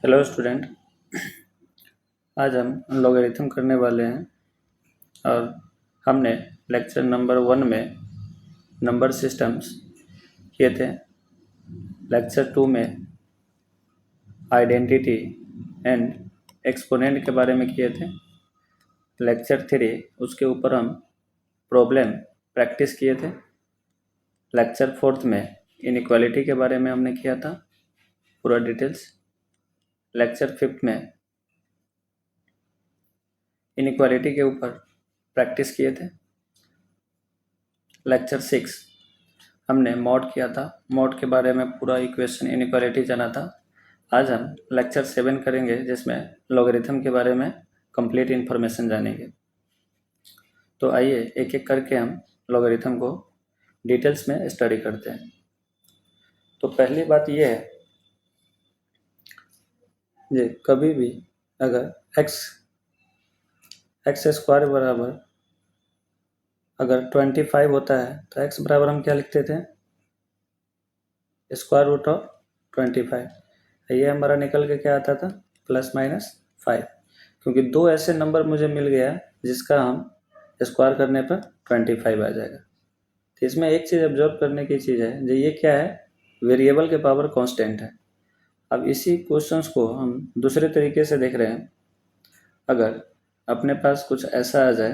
Hello student. आज हम logarithm करने वाले हैं और हमने लेक्चर नंबर 1 में नंबर सिस्टम्स किए थे। लेक्चर 2 में आइडेंटिटी एंड एक्सपोनेंट के बारे में किए थे। लेक्चर 3 उसके ऊपर हम प्रॉब्लम प्रैक्टिस किए थे। लेक्चर 4 में इनइक्वालिटी के बारे में हमने किया था पूरा डिटेल्स। लेक्चर 5 में इनइक्वालिटी के ऊपर प्रैक्टिस किए थे। लेक्चर 6 हमने मॉड किया था, मॉड के बारे में पूरा इक्वेशन इनइक्वालिटी जाना था। आज हम लेक्चर 7 करेंगे जिसमें लॉगरिथम के बारे में कंप्लीट इन्फॉर्मेशन जानेंगे। तो आइए एक एक करके हम लॉगरिथम को डिटेल्स में स्टडी करते हैं। तो पहली बात यह है कि कभी भी अगर एक्स स्क्वायर बराबर अगर 25 होता है तो x बराबर हम क्या लिखते थे, स्क्वायर रूट ऑफ 25। ये हमारा निकल के क्या आता था, ±5, क्योंकि दो ऐसे नंबर मुझे मिल गया जिसका हम स्क्वायर करने पर 25 आ जाएगा। तो इसमें एक चीज़ ऑब्जर्व करने की चीज़ है जो ये क्या है, वेरिएबल के पावर कांस्टेंट है। अब इसी क्वेश्चंस को हम दूसरे तरीके से देख रहे हैं। अगर अपने पास कुछ ऐसा आ जाए,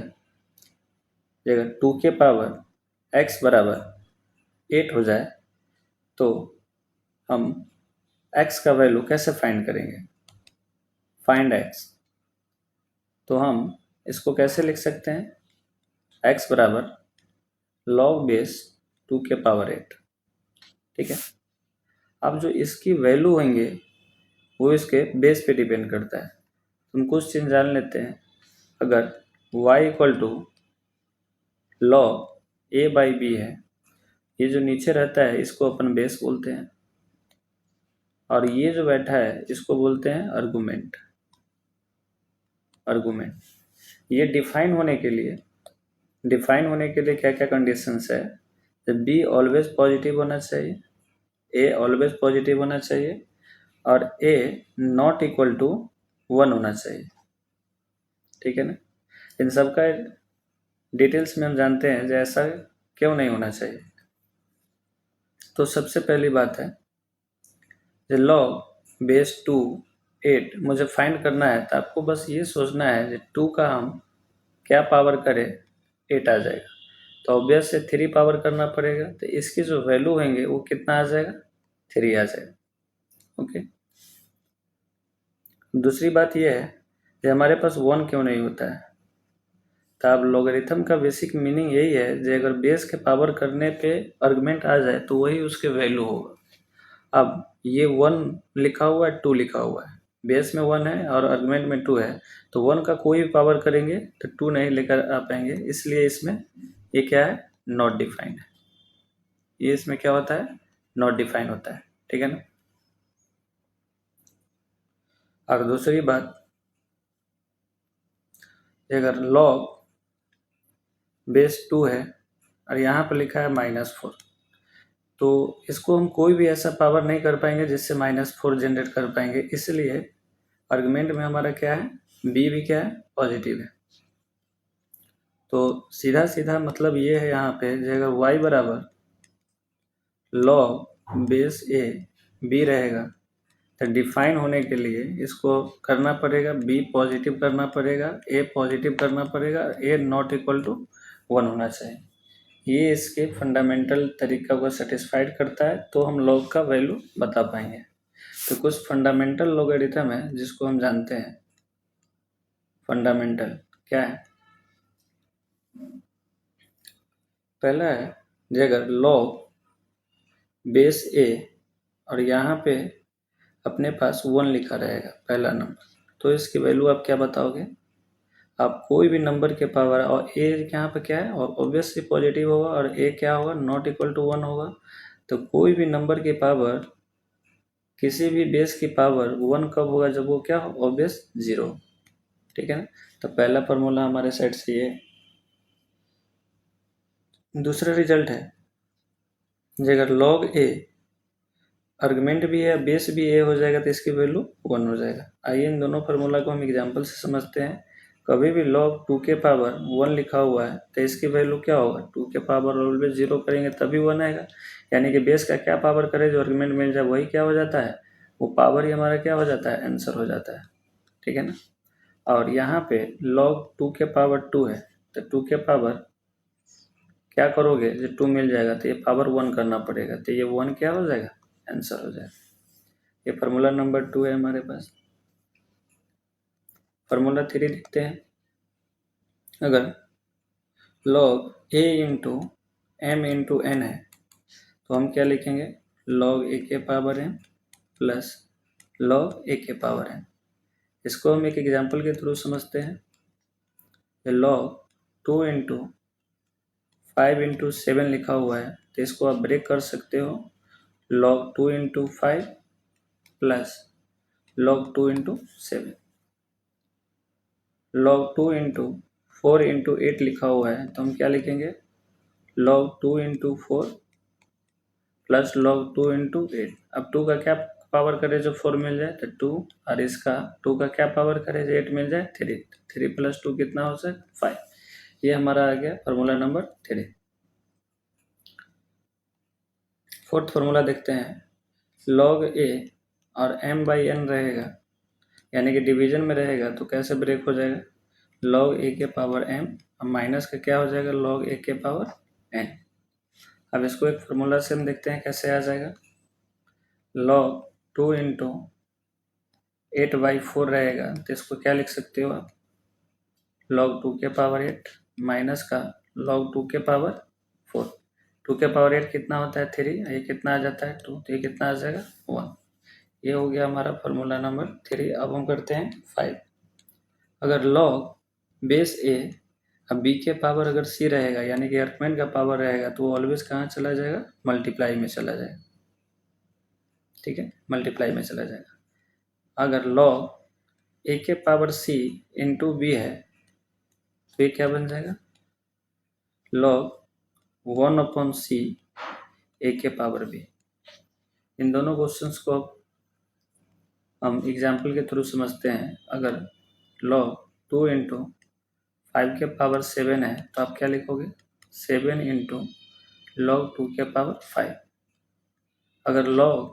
अगर 2 के पावर x बराबर 8 हो जाए तो हम x का वैल्यू कैसे फाइंड करेंगे, फाइंड x। तो हम इसको कैसे लिख सकते हैं, x बराबर log बेस 2 के पावर 8। ठीक है। अब जो इसकी वैल्यू होंगे वो इसके बेस पे डिपेंड करता है। हम कुछ चीज़ जान लेते हैं। अगर y equal to log a by b है, ये जो नीचे रहता है इसको अपन बेस बोलते हैं, और ये जो बैठा है इसको बोलते हैं आर्गुमेंट। ये डिफाइन होने के लिए क्या क्या कंडीशंस है, जब b ऑलवेज पॉजिटिव होना चाहिए, a ऑलवेज पॉजिटिव होना चाहिए, और a नॉट इक्वल टू 1 होना चाहिए। ठीक है ना। इन सब का डिटेल्स में हम जानते हैं जो ऐसा क्यों नहीं होना चाहिए। तो सबसे पहली बात है, जो log बेस 2 8 मुझे फाइंड करना है, तो आपको बस ये सोचना है कि 2 का हम क्या पावर करें 8 आ जाएगा। तो ऑब्वियस से 3 पावर करना पड़ेगा, तो इसकी जो वैल्यू होंगे वो कितना आ जाएगा, 3 आ जाएगा। ओके। दूसरी बात यह है कि हमारे पास 1 क्यों नहीं होता है। तो अब लॉगरिथम का बेसिक मीनिंग यही है कि अगर बेस के पावर करने पे आर्गुमेंट आ जाए तो वही उसके वैल्यू होगा। अब ये 1 लिखा हुआ है, 2 लिखा हुआ है, बेस में 1 है और आर्गुमेंट में 2 है, तो 1 का कोई भी पावर करेंगे तो 2 नहीं लेकर आ पाएंगे, इसलिए इसमें ये क्या है, नॉट डिफाइंड है। ये इसमें क्या होता है, नॉट डिफाइन होता है। ठीक है ना। और दूसरी बात, अगर log बेस 2 है और यहाँ पर लिखा है -4, तो इसको हम कोई भी ऐसा पावर नहीं कर पाएंगे जिससे -4 जनरेट कर पाएंगे, इसलिए आर्गुमेंट में हमारा क्या है, b भी क्या है, पॉजिटिव है। तो सीधा सीधा मतलब ये है यहाँ पे, अगर y बराबर log बेस a b रहेगा तो डिफाइन होने के लिए इसको करना पड़ेगा, b पॉजिटिव करना पड़ेगा, a पॉजिटिव करना पड़ेगा, a नॉट इक्वल टू 1 होना चाहिए। ये इसके फंडामेंटल तरीका को सेटिस्फाइड करता है, तो हम log का वैल्यू बता पाएंगे। तो कुछ फंडामेंटल लॉगरिथम है जिसको हम जानते हैं। फंडामेंटल क्या है, पहला है कि अगर log बेस a और यहाँ पे अपने पास 1 लिखा रहेगा पहला नंबर, तो इसकी वैल्यू आप क्या बताओगे, आप कोई भी नंबर के पावर, और a यहाँ पे क्या है, ऑब्वियसली पॉजिटिव होगा, और a क्या होगा, नॉट इक्वल टू 1 होगा। तो कोई भी नंबर की पावर, किसी भी बेस की पावर 1 कब होगा, जब वो क्या हो, ऑब्वियस 0। ठीक है ना। तो पहला फॉर्मूला हमारे साइड से ये। दूसरा रिजल्ट है, अगर log a आर्गुमेंट भी है, बेस भी ए हो जाएगा तो इसकी वैल्यू 1 हो जाएगा। आइए इन दोनों फार्मूला को हम एग्जांपल से समझते हैं। कभी भी log 2 के पावर 1 लिखा हुआ है तो इसकी वैल्यू क्या होगा, 2 के पावर ऑलवेज 0 करेंगे तभी 1 आएगा। यानी कि बेस का क्या पावर करे, जो आर्गुमेंट मिल जाए वही क्या हो जाता है, वो पावर ही हमारा क्या हो जाता है, आंसर हो जाता है। ठीक है ना। और यहाँ पे log 2 के पावर 2 है तो 2 के पावर क्या करोगे, जो 2 मिल जाएगा तो ये पावर 1 करना पड़ेगा, तो ये 1 क्या हो जाएगा, आंसर हो जाएगा। ये फार्मूला नंबर 2 है हमारे पास। फार्मूला 3 देखते हैं। अगर log a into m into n है तो हम क्या लिखेंगे, log a के power m plus log a के पावर n। इसको हम एक एग्जांपल के थ्रू समझते हैं। ये log 2 इंटू 5 इंटू 7 लिखा हुआ है तो इसको आप ब्रेक कर सकते हो, log 2 into 5 plus log 2 into 7। log 2 into 4 into 8 लिखा हुआ है तो हम क्या लिखेंगे, log 2 into 4 plus log 2 into 8। अब 2 का क्या पावर करे, जो 4 मिल जाए तो 2, और इसका 2 का क्या पावर करे, जो 8 मिल जाए 3। 3 प्लस 2 कितना हो जाए 5। ये हमारा आ गया फार्मूला नंबर 3। फोर्थ फार्मूला देखते हैं। log a और m बाई n रहेगा, यानी कि डिवीजन में रहेगा तो कैसे ब्रेक हो जाएगा, log a के पावर m और माइनस का क्या हो जाएगा, log a के पावर n। अब इसको एक फार्मूला से हम देखते हैं कैसे आ जाएगा। log 2 इंटू 8/4 रहेगा तो इसको क्या लिख सकते हो आप, log 2 के पावर 8 माइनस का log 2 के पावर 4। 2 के पावर 8 कितना होता है 3, ये कितना आ जाता है 2, तो ये कितना आ जाएगा 1। ये हो गया हमारा फार्मूला नंबर 3। अब हम करते हैं 5। अगर log बेस a अब b के पावर अगर c रहेगा, यानी कि आर्गुमेंट का पावर रहेगा, तो वो ऑलवेज कहाँ चला जाएगा, मल्टीप्लाई में चला जाएगा। ठीक है, मल्टीप्लाई में चला जाएगा। अगर log a के पावर c इंटू बी है तो ये क्या बन जाएगा, log 1/c a के पावर b। इन दोनों क्वेश्चंस को हम एग्जाम्पल के थ्रू समझते हैं। अगर log 2 इंटू 5 के पावर 7 है तो आप क्या लिखोगे, 7 इंटू log 2 के पावर 5। अगर log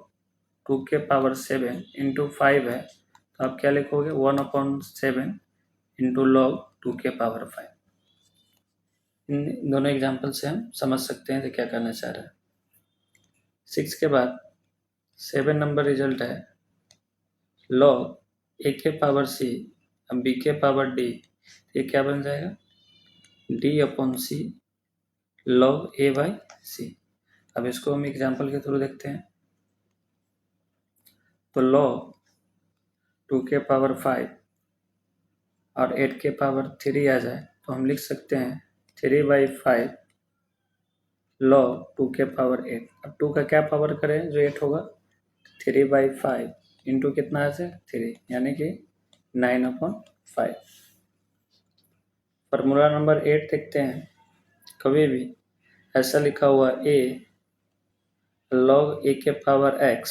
2 के पावर 7 इंटू 5 है तो आप क्या लिखोगे, 1/7 इंटू log 2 के पावर 5। इन दोनों एग्जाम्पल से हम समझ सकते हैं कि क्या करना चाह रहा है। 6 के बाद 7 नंबर रिजल्ट है, log a के पावर c अब b के पावर d, ये क्या बन जाएगा, d/c log a/c। अब इसको हम एग्जाम्पल के थ्रू देखते हैं। तो log 2 के पावर 5 और 8 के पावर 3 आ जाए तो हम लिख सकते हैं 3/5 log 2 के पावर 8। अब 2 का क्या पावर करें, जो 8 होगा, 3/5 इंटू कितना आ जाए 3, यानी कि 9/5। फार्मूला नंबर 8 देखते हैं। कभी भी ऐसा लिखा हुआ a log a के पावर x,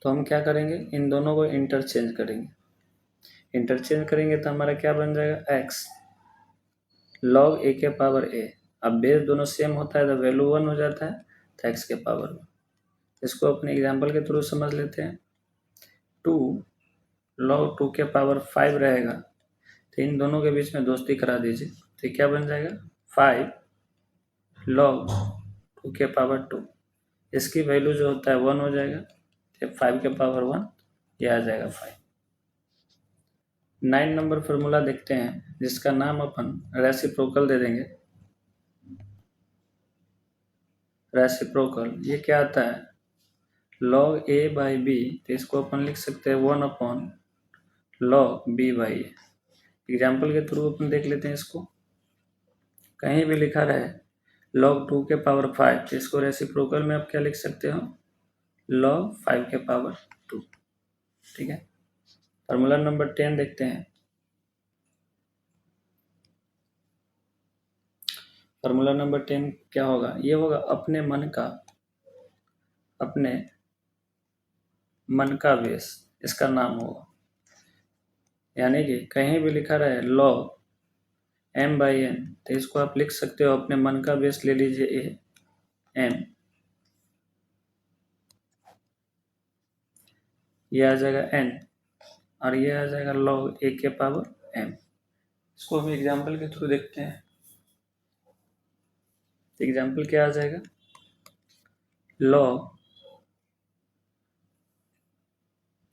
तो हम क्या करेंगे, इन दोनों को इंटरचेंज करेंगे। इंटरचेंज करेंगे तो हमारा क्या बन जाएगा, x log a के पावर a। अब बेस दोनों सेम होता है तो वैल्यू 1 हो जाता है, तो x के पावर 1। इसको अपने एग्जाम्पल के थ्रू समझ लेते हैं। 2 log 2 के पावर 5 रहेगा तो इन दोनों के बीच में दोस्ती करा दीजिए, तो क्या बन जाएगा, 5 log 2 के पावर 2। इसकी वैल्यू जो होता है 1 हो जाएगा, तो 5 के पावर 1 ये आ जाएगा 5। 9 नंबर फार्मूला देखते हैं, जिसका नाम अपन रेसिप्रोकल दे देंगे। रेसिप्रोकल ये क्या आता है, log a बाई b, तो इसको अपन लिख सकते हैं 1/log b by a। Example के थ्रू अपन देख लेते हैं इसको। कहीं भी लिखा रहे log 2 के पावर 5, तो इसको रेसिप्रोकल में आप क्या लिख सकते हो, log 5 के पावर 2। ठीक है, फार्मूला नंबर 10 देखते हैं। फार्मूला नंबर 10 क्या होगा, ये होगा अपने मन का, अपने मन का बेस इसका नाम होगा। यानी कि कहीं भी लिखा रहे log m/n, तो इसको आप लिख सकते हो अपने मन का बेस ले लीजिए m, ये आ जाएगा n और ये आ जाएगा log a के पावर m। इसको हम एग्जाम्पल के थ्रू देखते हैं। एग्जाम्पल क्या आ जाएगा, log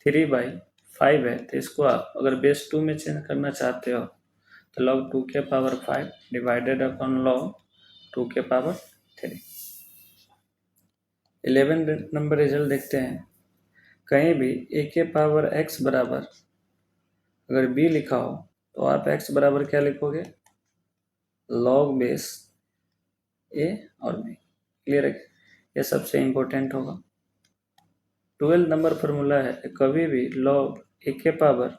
3/5 है, तो इसको आप अगर बेस 2 में चेंज करना चाहते हो तो log 2 के पावर 5 डिवाइडेड अपॉन log 2 के पावर 3। 11 नंबर रिजल्ट देखते हैं। कहीं भी a के पावर x बराबर अगर b लिखा हो तो आप x बराबर क्या लिखोगे, log बेस a और b। क्लियर है, ये सबसे इम्पोर्टेंट होगा। 12 नंबर फॉर्मूला है, कभी भी log a के पावर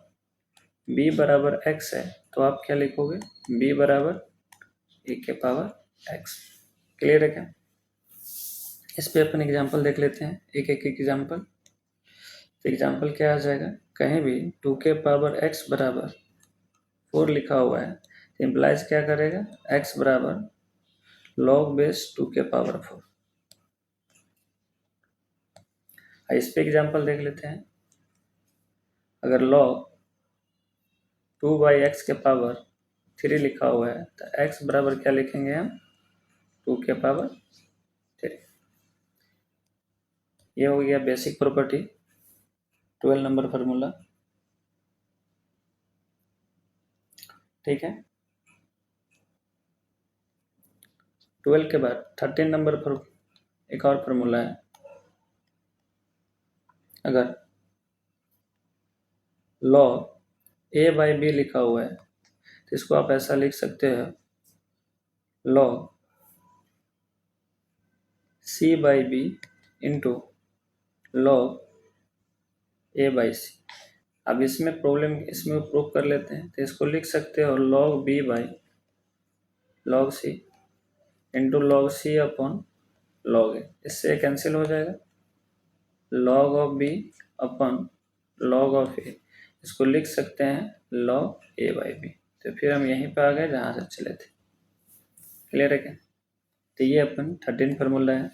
b बराबर x है तो आप क्या लिखोगे, b बराबर a के पावर x। क्लियर है क्या? इस पे अपन एग्जांपल देख लेते हैं, एक एक एग्जांपल। तो एग्जांपल क्या आ जाएगा, कहीं भी 2 के पावर x बराबर 4 लिखा हुआ है तो इम्प्लाइज क्या करेगा, x बराबर log बेस 2 के पावर 4। इस पे एग्जांपल देख लेते हैं। अगर log 2/x के पावर 3 लिखा हुआ है तो x बराबर क्या लिखेंगे हम, 2 के पावर 3। ये हो गया बेसिक प्रॉपर्टी, 12 नंबर फार्मूला। ठीक है, 12 के बाद 13 नंबर पर एक और फार्मूला है। अगर log a/b लिखा हुआ है तो इसको आप ऐसा लिख सकते हो, log c/b into log a/c। अब इसमें प्रॉब्लम, इसमें प्रूफ कर लेते हैं। तो इसको लिख सकते हो log b/log c into log c upon log a। इससे कैंसिल हो जाएगा, log of b upon log of a। इसको लिख सकते हैं log a/b। तो फिर हम यहीं पे आ गए जहाँ से चले थे। क्लियर है क्या? तो ये अपन 13 फार्मूला है।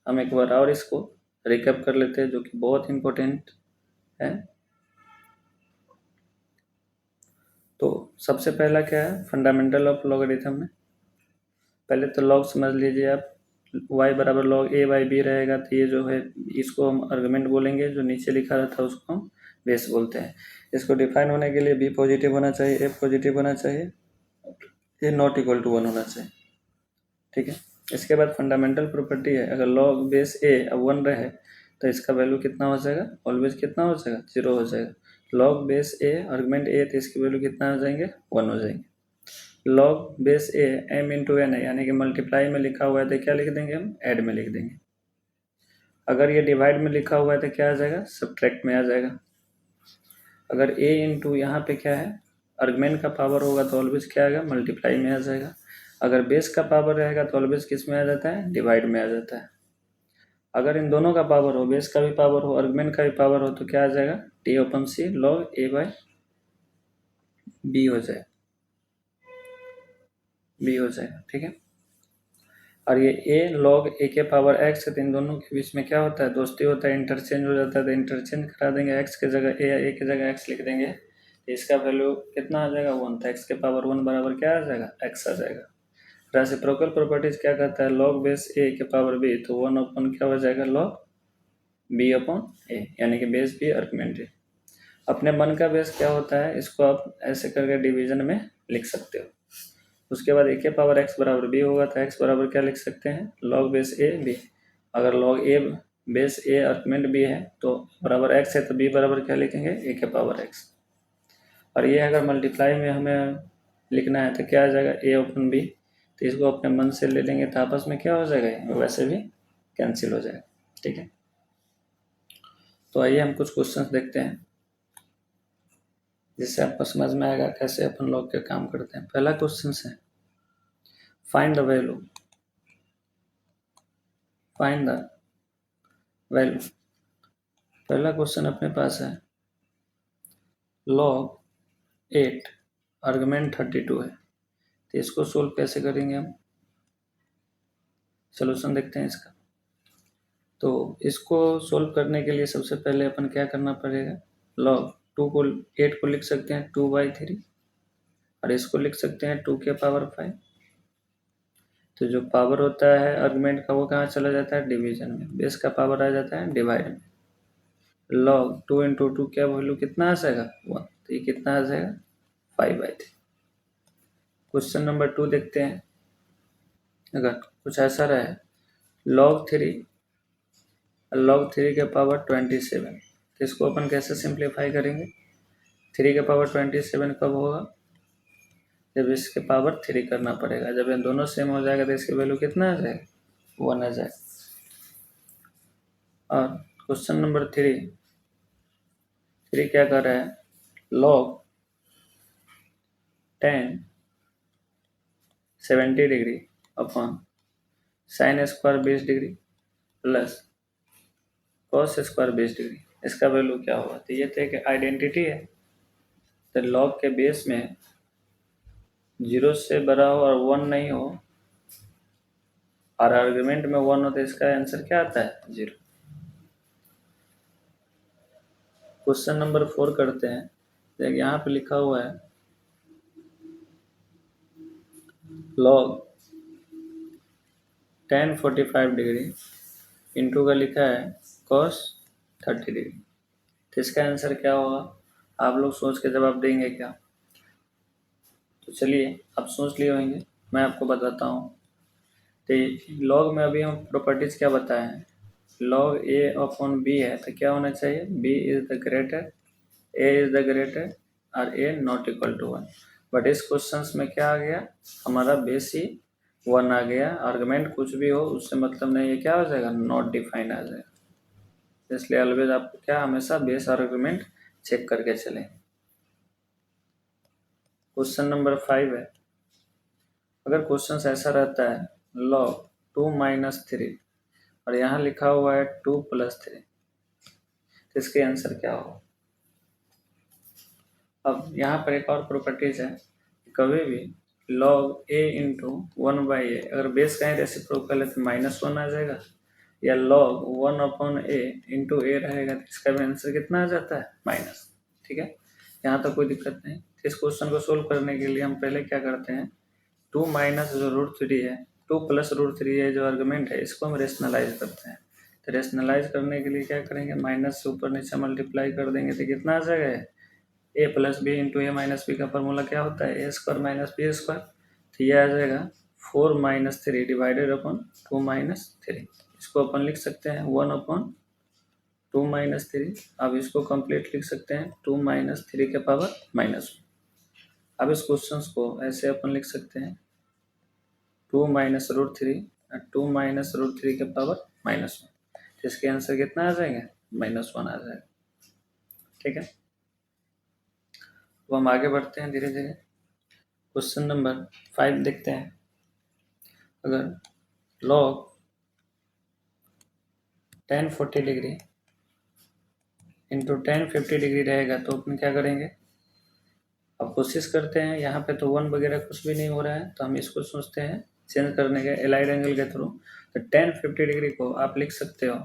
हम एक बार और इसको रिकैप कर लेते हैं जो कि बहुत इंपॉर्टेंट है। तो सबसे पहला क्या है, फंडामेंटल ऑफ लॉगरिथम में। पहले तो लॉग समझ लीजिए आप, y बराबर log a/b रहेगा तो ये जो है इसको हम आर्गुमेंट बोलेंगे, जो नीचे लिखा रहता है उसको हम बेस बोलते हैं। इसको डिफाइन होने के लिए b पॉजिटिव होना चाहिए, a पॉजिटिव होना चाहिए, a नॉट इक्वल टू 1 होना चाहिए। ठीक है, इसके बाद फंडामेंटल प्रॉपर्टी है, अगर log बेस a अब 1 रहे तो इसका वैल्यू कितना हो जाएगा, ऑलवेज कितना हो जाएगा, 0 हो जाएगा। log base a argument a तो इसकी वैल्यू कितना हो जाएंगे, 1 हो जाएंगे। log base a m into n है, यानी कि मल्टीप्लाई में लिखा हुआ है तो क्या लिख देंगे हम, ऐड में लिख देंगे। अगर ये डिवाइड में लिखा हुआ है तो क्या आ जाएगा, सब्ट्रैक्ट में आ जाएगा। अगर a इंटू यहाँ पे क्या है, आर्गुमेंट का पावर होगा तो ऑलवेज क्या आएगा, मल्टीप्लाई में आ जाएगा। अगर बेस का पावर रहेगा तो ऑलवेज किस में आ जाता है, डिवाइड में आ जाता है। अगर इन दोनों का पावर हो, बेस का भी पावर हो, आर्गुमेंट का भी पावर हो, तो क्या आ जाएगा, t/c log a/b हो जाएगा, b हो जाएगा। ठीक है, और ये a log a के पावर x है तो इन दोनों के बीच में क्या होता है, दोस्ती होता है, इंटरचेंज हो जाता है। तो इंटरचेंज करा देंगे, x के जगह a की जगह x लिख देंगे तो इसका वैल्यू कितना आ जाएगा, 1। तो x के पावर 1 बराबर क्या आ जाएगा, x आ जाएगा। रेसिप्रोकल प्रॉपर्टीज क्या कहता है, log बेस a के पावर b, तो 1 अपॉन क्या हो जाएगा, log b अपॉन a, यानी कि बेस b आर्गुमेंट a। अपने मन का बेस क्या होता है, इसको आप ऐसे करके डिवीजन में लिख सकते हो। उसके बाद a के पावर x बराबर b होगा तो x बराबर क्या लिख सकते हैं, log बेस a b। अगर log a base a argument b है तो बराबर x है तो b बराबर क्या लिखेंगे, a के पावर x। और ये अगर मल्टीप्लाई में हमें लिखना है तो क्या आ जाएगा, a अपॉन b। तो इसको अपने मन से ले लेंगे तो आपस में क्या हो जाएगा, वैसे भी कैंसिल हो जाएगा। ठीक है, तो आइए हम कुछ क्वेश्चंस देखते हैं जिससे आपको समझ में आएगा कैसे अपन लॉग के काम करते हैं। पहला क्वेश्चन है, फाइंड द वैल्यू पहला क्वेश्चन अपने पास है log 8 आर्गुमेंट 32 है, तो इसको सोल्व कैसे करेंगे हम? सोल्यूशन देखते हैं इसका। तो इसको सोल्व करने के लिए सबसे पहले अपन क्या करना पड़ेगा, log 2 को 8 को लिख सकते हैं 2/3 और इसको लिख सकते हैं 2 के पावर 5। तो जो पावर होता है आर्गुमेंट का वो कहाँ चला जाता है, डिवीजन में। बेस का पावर आ जाता है डिवाइड में। log 2 इंटू 2 क्या वैल्यू कितना आ जाएगा 1, तो ये कितना आ जाएगा 5/3। क्वेश्चन नंबर 2 देखते हैं। अगर कुछ ऐसा रहे log 3 के पावर 27, तो इसको अपन कैसे सिंप्लीफाई करेंगे? 3 के पावर 27 कब होगा, जब इसके पावर 3 करना पड़ेगा। जब ये दोनों सेम हो जाएगा तो इसकी वैल्यू कितना आ जाएगा 1 आ जाएगा। और क्वेश्चन नंबर 3 क्या कर रहा है, log 10 70 degree upon sine square 20 degree plus cos square 20 degree, इसका वैल्यू क्या होगा? तो ये तो एक आइडेंटिटी है, तो log के बेस में 0 से बड़ा हो और 1 नहीं हो और आर्गुमेंट में 1 हो, तो इसका आंसर क्या आता है 0। क्वेश्चन नंबर 4 करते हैं। देख यहाँ पे लिखा हुआ है log 10 45 डिग्री इंटू का लिखा है cos 30 डिग्री, तो इसका आंसर क्या होगा? आप लोग सोच के जवाब देंगे क्या? तो चलिए आप सोच लिए होंगे, मैं आपको बताता हूँ। तो log में अभी हम प्रॉपर्टीज क्या बताए हैं, log a अपॉन b है, तो क्या होना चाहिए, b is the greater, a is the greater और a not equal to 1। But इस क्वेश्चन में क्या आ गया, हमारा बेस ही 1 आ गया। आर्गुमेंट कुछ भी हो उससे मतलब नहीं है, क्या हो जाएगा नॉट डिफाइंड आ जाएगा। इसलिए ऑलवेज आपको क्या हमेशा बेस आर्गुमेंट चेक करके चलें। क्वेश्चन नंबर 5 है। अगर क्वेश्चन ऐसा रहता है log 2 - 3 और यहाँ लिखा हुआ है 2 + 3, तो इसके आंसर क्या होगा? अब यहाँ पर एक और प्रॉपर्टीज है, कभी भी log a इंटू 1/a अगर बेस का ही रेसिप्रोकल है तो -1 आ जाएगा, या log 1 upon a into a रहेगा तो इसका भी आंसर कितना आ जाता है माइनस। ठीक है, यहाँ तक कोई दिक्कत नहीं। इस क्वेश्चन को सोल्व करने के लिए हम पहले क्या करते हैं, 2 माइनस जो √3 है, 2 + √3 है जो आर्गुमेंट है, इसको हम रेशनलाइज करते हैं। तो रेशनलाइज करने के लिए क्या करेंगे, माइनस से ऊपर नीचे मल्टीप्लाई कर देंगे तो कितना आ जाएगा, a + b into a - b का फॉर्मूला क्या होता है, a² - b²। तो ये आ जाएगा 4 - 3 डिवाइडेड अपॉन 2 - 3। इसको अपन लिख सकते हैं 1 अपॉन 2 - 3। अब इसको कंप्लीट लिख सकते हैं 2 - 3 के पावर -1। अब इस क्वेश्चन को ऐसे अपन लिख सकते हैं 2 - √3 और 2 - √3 के पावर -1, तो इसके आंसर कितना आ जाएंगे -1 आ जाएगा। ठीक है, तो हम आगे बढ़ते हैं धीरे धीरे। क्वेश्चन नंबर 5 देखते हैं। अगर log 10 40 डिग्री इंटू 10 50 डिग्री रहेगा तो अपन क्या करेंगे, अब कोशिश करते हैं, यहाँ पे तो 1 वगैरह कुछ भी नहीं हो रहा है, तो हम इसको सोचते हैं चेंज करने के एलाइड एंगल के थ्रू। तो 10 50 डिग्री को आप लिख सकते हो,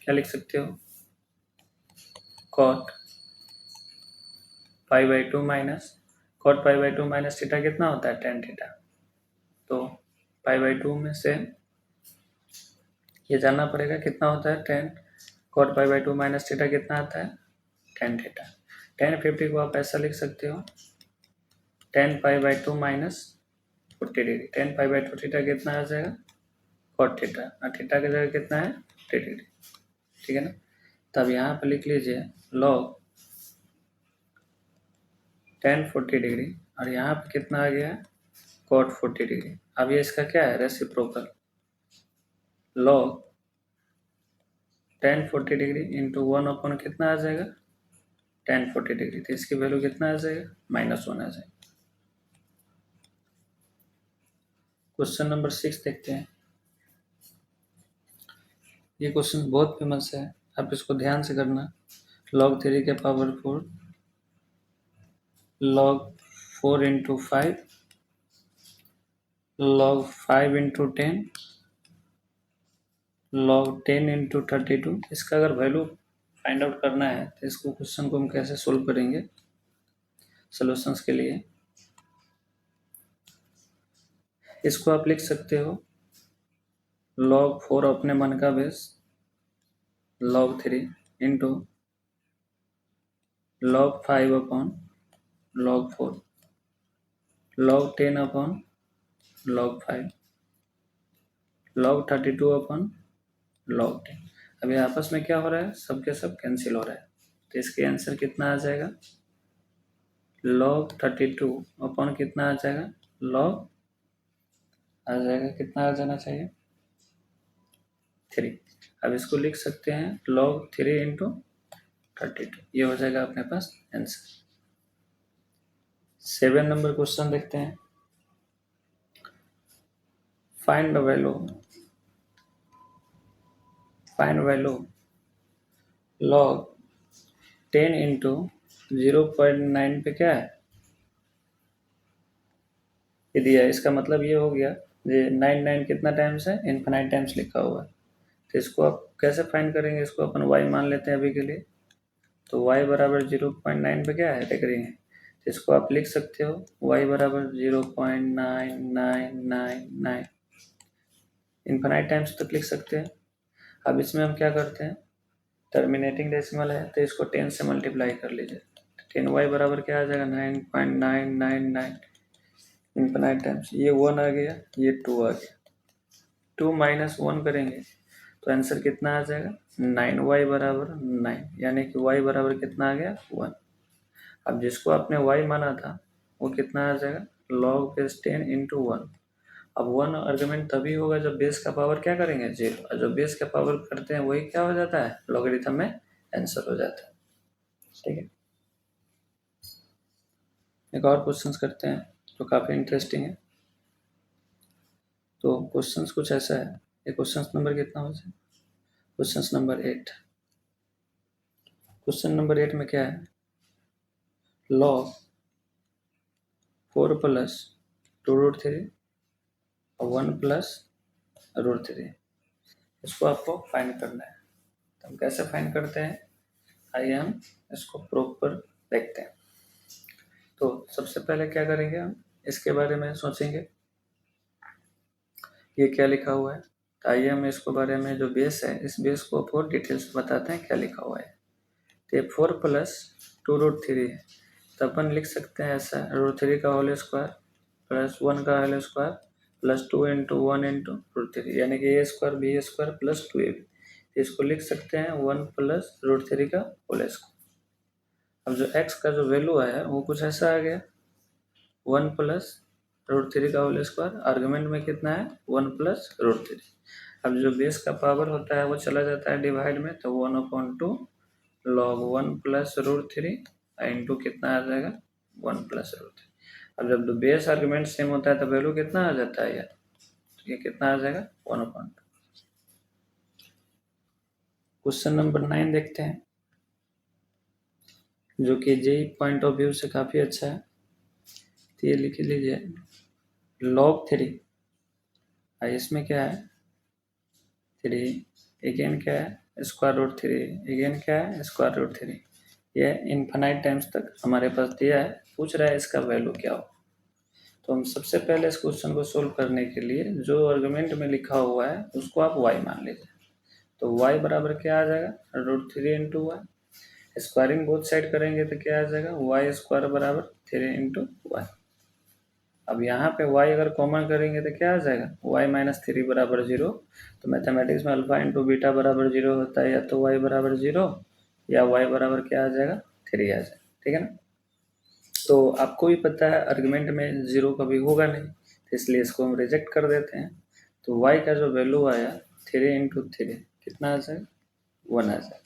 क्या लिख सकते हो, cot π/2 minus cot π/2 minus theta कितना होता है tan थीटा। तो π/2 में से ये जानना पड़ेगा कितना होता है tan cot π/2 माइनस थीटा कितना आता है tan थीटा। tan 50 को आप ऐसा लिख सकते हो tan π/2 minus 40 degree. tan π/2 theta कितना आ जाएगा cot थीटा, और थीटा की जगह कितना है 30 डिग्री। ठीक है ना, तब यहाँ पर लिख लीजिए log 10 40 डिग्री और यहाँ पे कितना आ गया cot 40 डिग्री। अब ये इसका क्या है reciprocal, log 10 40 degree into 1 upon कितना आ जाएगा tan 40 डिग्री, तो इसकी वैल्यू कितना आ जाएगा -1 आ जाएगा। क्वेश्चन नंबर 6 देखते हैं। ये क्वेश्चन बहुत फेमस है, आप इसको ध्यान से करना। log 3 के power 4, log 4 into 5, log 5 into 10, log 10 into 32। इसका अगर वैल्यू फाइंड आउट करना है तो इसको क्वेश्चन को हम कैसे सोल्व करेंगे सॉल्यूशंस के लिए। इसको आप लिख सकते हो log 4 अपने मन का base, log 3 into log 5 upon log 4, log 10 upon log 5, log 32 upon log 10। अभी आपस में क्या हो रहा है, सब के सब कैंसिल हो रहा है, तो इसके आंसर कितना आ जाएगा, log 32 अपॉन कितना आ जाएगा, log आ जाएगा, कितना आ जाना चाहिए 3। अब इसको लिख सकते हैं log 3 इंटू 32, ये हो जाएगा अपने पास आंसर। 7 नंबर क्वेश्चन देखते हैं। Find the value log 10 into 0.9 पे क्या है, ये दिया है। इसका मतलब ये हो गया, ये 9 कितना टाइम्स है, इन्फिनाइट टाइम्स लिखा हुआ है। तो इसको आप कैसे फाइंड करेंगे, इसको अपन y मान लेते हैं अभी के लिए। तो y बराबर 0.9 पे क्या है, डिग्री है। तो इसको आप लिख सकते हो y बराबर 0.9999, इन्फिनाइट टाइम्स तक लिख सकते हैं। अब इसमें हम क्या करते हैं, टर्मिनेटिंग डेसिमल है तो इसको 10 से मल्टीप्लाई कर लीजिए। 10y बराबर क्या आ जाएगा, 9.999 इन्फिनाइट टाइम्स, ये 1 आ गया, ये 2 आ गया। 2 माइनस 1 करेंगे तो आंसर कितना आ जाएगा, 9y बराबर 9, यानी कि y बराबर कितना आ गया, 1। अब जिसको आपने y माना था वो कितना आ जाएगा, log बेस 10 इंटू 1। अब 1 आर्गुमेंट तभी होगा जब बेस का पावर क्या करेंगे, 0, और जब बेस का पावर करते हैं वही क्या हो जाता है, लॉगरिथम में आंसर हो जाता है। ठीक है, एक और क्वेश्चंस करते हैं जो काफ़ी इंटरेस्टिंग है। तो क्वेश्चंस कुछ ऐसा है, ये क्वेश्चंस नंबर कितना हो जाए, क्वेश्चंस नंबर 8। क्वेश्चन नंबर 8 में क्या है, log 4 प्लस 2√3 और 1 प्लस √3, इसको आपको फाइंड करना है। तो हम कैसे फाइंड करते हैं, आइए हम इसको प्रॉपर देखते हैं। तो सबसे पहले क्या करेंगे, हम इसके बारे में सोचेंगे ये क्या लिखा हुआ है। तो आइए हम इसको बारे में, जो बेस है इस बेस को और डिटेल्स बताते हैं क्या लिखा हुआ है। तो ये 4 प्लस 2√3 है, तो अपन लिख सकते हैं ऐसा, √3 का होल स्क्वायर प्लस 1 का whole square plus 2 into 1 into √3, यानी कि a² प्लस 2ab। इसको लिख सकते हैं 1 प्लस √3 का होल स्क्वायर। अब जो x का जो वैल्यू आया वो कुछ ऐसा आ गया, 1 प्लस √3 का होल स्क्वायर, आर्गुमेंट में कितना है, 1 प्लस √3। अब जो बेस का पावर होता है वो चला जाता है डिवाइड में, तो 1/2 log 1 प्लस √3 इंटू कितना आ जाएगा, 1 प्लस √3। अब जब बेस आर्गुमेंट सेम होता है तो वैल्यू कितना आ जाता है यार, तो ये कितना आ जाएगा, 1/2। क्वेश्चन नंबर 9 देखते हैं, जो कि जेई पॉइंट ऑफ व्यू से काफ़ी अच्छा है। तो ये लिख लीजिए log 3, इसमें क्या है 3, अगेन क्या है √3, अगेन क्या है √3। ये इन्फिनाइट टाइम्स तक हमारे पास दिया है, पूछ रहा है इसका वैल्यू क्या हो। तो हम सबसे पहले इस क्वेश्चन को सोल्व करने के लिए जो आर्गुमेंट में लिखा हुआ है उसको आप y मान लीजिए। तो y बराबर क्या आ जाएगा, √3 into y, squaring both side करेंगे तो क्या आ जाएगा, y² बराबर 3 इंटू वाई। अब यहाँ पे y अगर कॉमन करेंगे तो क्या आ जाएगा, y माइनस 3 बराबर 0। तो मैथमेटिक्स में अल्फा इंटू बीटा बराबर 0 होता है, या तो y बराबर 0 या y बराबर क्या आ जाएगा, 3 आ जाएगा। ठीक है ना, तो आपको भी पता है आर्गुमेंट में 0 कभी होगा नहीं, तो इसलिए इसको हम रिजेक्ट कर देते हैं। तो y का जो वैल्यू आया 3 इंटू 3 कितना आ जाएगा, 1 आ जाएगा।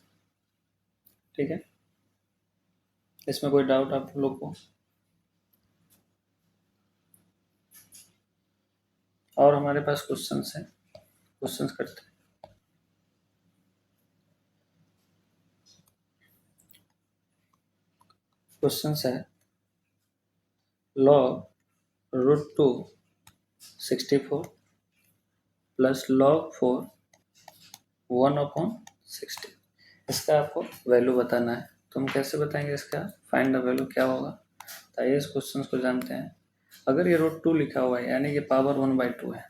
ठीक है, इसमें कोई डाउट आप लोग को, और हमारे पास क्वेश्चंस हैं, क्वेश्चंस करते हैं। क्वेश्चन है log √2 64 प्लस log 4 1/60। इसका आपको वैल्यू बताना है। तो हम कैसे बताएंगे इसका? फाइंड द वैल्यू क्या होगा? तो आइए इस क्वेश्चन को जानते हैं। अगर ये √2 लिखा हुआ है यानी कि पावर 1/2 है,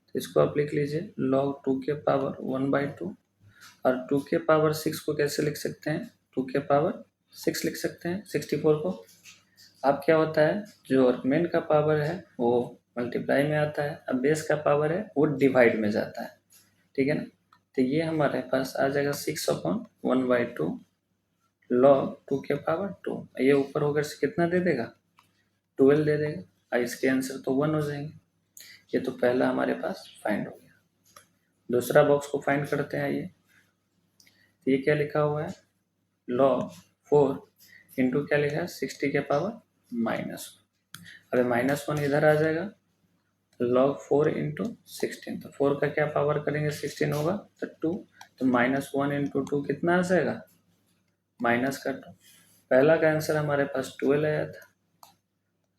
तो इसको आप लिख लीजिए log 2 के पावर 1/2। और 2 के पावर 6 को कैसे लिख सकते हैं? 2 के पावर 6 लिख सकते हैं 64 को। अब क्या होता है, जो आर्गुमेंट का पावर है वो मल्टीप्लाई में आता है, अब बेस का पावर है वो डिवाइड में जाता है, ठीक है ना। तो ये हमारे पास आ जाएगा 6/1/2 log 2 के पावर 2। ये ऊपर होकर से कितना दे देगा? 12 दे देगा। और इसके आंसर तो 1 हो जाएंगे। ये तो पहला हमारे पास फाइंड हो गया। दूसरा बॉक्स को फाइंड करते हैं। आइए, तो ये क्या लिखा हुआ है? log 4 इंटू क्या लिखा है? 60 के पावर -1। अबे -1 इधर आ जाएगा, log 4 इंटू 16। तो 4 का क्या पावर करेंगे? 16 होगा तो 2। तो -1 इंटू 2 कितना आ जाएगा? माइनस का 2। पहला का आंसर हमारे पास 12 आया था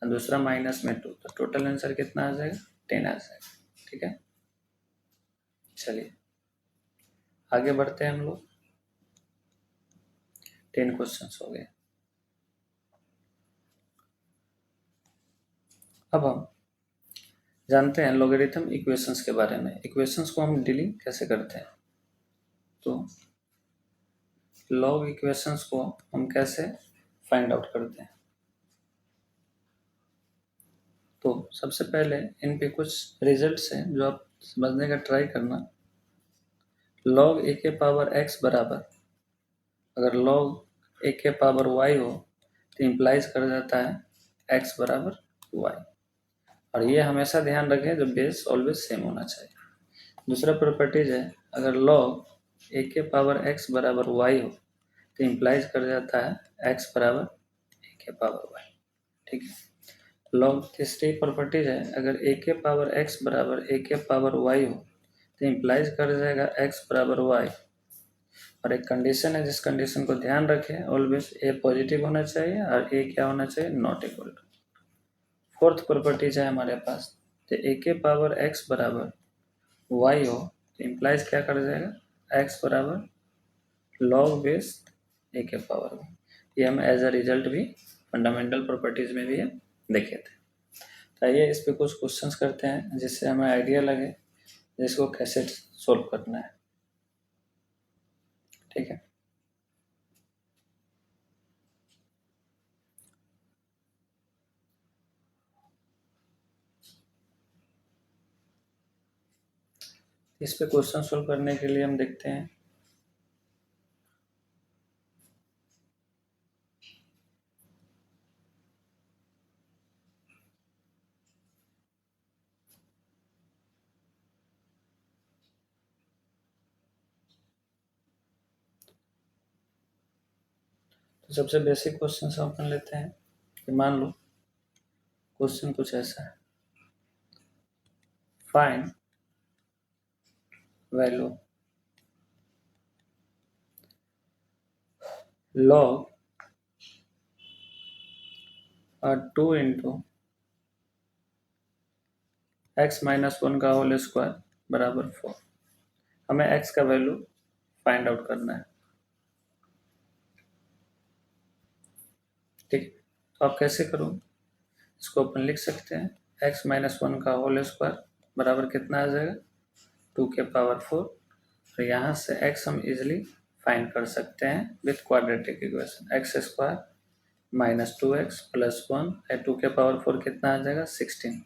और दूसरा माइनस में 2, तो टोटल आंसर कितना आ जाएगा? 10 आ जाएगा, ठीक है। चलिए आगे बढ़ते हैं हम लोग। 10 क्वेश्चंस हो गए। अब हम जानते हैं लॉगरिथम इक्वेशंस के बारे में। इक्वेशंस को हम डीलिंग कैसे करते हैं? तो लॉग इक्वेशंस को हम कैसे फाइंड आउट करते हैं? तो सबसे पहले इन पे कुछ रिजल्ट्स हैं जो आप समझने का ट्राई करना। log a के पावर x बराबर, अगर log a के पावर y हो तो इम्प्लाइज कर जाता है x बराबर y। और ये हमेशा ध्यान रखें जब बेस ऑलवेज सेम होना चाहिए। दूसरा प्रॉपर्टीज है, अगर log a के पावर x बराबर y हो तो इम्प्लाइज कर जाता है x बराबर a के पावर y, ठीक है। log तीसरी प्रॉपर्टीज है, अगर a के पावर x बराबर a के पावर y हो तो इम्प्लाइज कर जाएगा x बराबर y। और एक कंडीशन है, जिस कंडीशन को ध्यान रखें, ऑलवेज a पॉजिटिव होना चाहिए और a क्या होना चाहिए? Not equal to. Fourth properties है हमारे पास, तो a के पावर x बराबर y हो तो इम्प्लाइज क्या कर जाएगा? x बराबर log बेस a के पावर y। ये हम एज अ रिजल्ट भी फंडामेंटल प्रॉपर्टीज में भी हम देखे थे। तो आइए इस पे कुछ क्वेश्चंस करते हैं जिससे हमें आइडिया लगे जिसको कैसे सोल्व करना है, ठीक है। इस पे क्वेश्चन सोल्व करने के लिए हम देखते हैं तो सबसे बेसिक क्वेश्चन से अपन लेते हैं कि मान लो क्वेश्चन कुछ ऐसा है, find value log 2 into x minus 1 का होल स्क्वायर बराबर 4। हमें x का वैल्यू फाइंड आउट करना है, ठीक है। तो आप कैसे करो, इसको अपन लिख सकते हैं x माइनस 1 का होल स्क्वायर बराबर कितना आ जाएगा? 2 के पावर 4। तो यहाँ से x हम इजिली फाइंड कर सकते हैं with quadratic equation. X square minus 2x plus 1 है, 2 के पावर 4 कितना आ जाएगा? 16।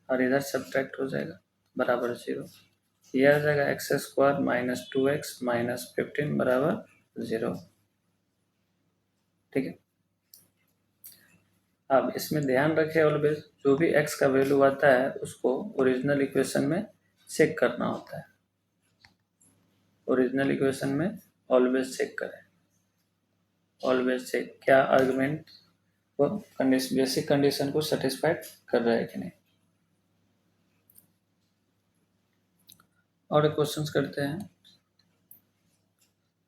और इधर सब्ट्रैक्ट हो जाएगा बराबर 0। ये आ जाएगा x square minus 2x minus 15 बराबर 0, ठीक है। अब इसमें ध्यान रखें ऑलवेज जो भी x का वैल्यू आता है उसको ओरिजिनल इक्वेशन में चेक करना होता है। ओरिजिनल इक्वेशन में ऑलवेज चेक करें, ऑलवेज चेक क्या आर्गुमेंट वो बेसिक कंडीशन को सेटिस्फाइड कर रहा है कि नहीं। और क्वेश्चंस करते हैं,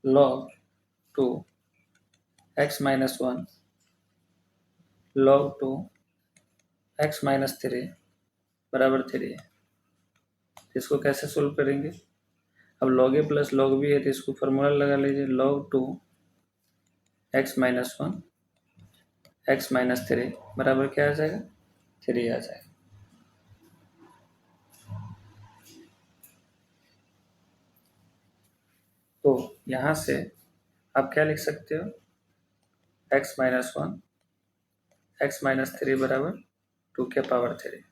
log 2 x minus 1 log 2 x minus 3 बराबर 3 है। इसको कैसे सोल्व करेंगे? अब log a plus log b है तो इसको फॉर्मूला लगा लीजिए, log 2 x minus 1 x minus 3 बराबर क्या आ जाएगा? 3 आ जाएगा। तो यहाँ से आप क्या लिख सकते हो? x माइनस 1 x माइनस 3 बराबर 2 के पावर 3।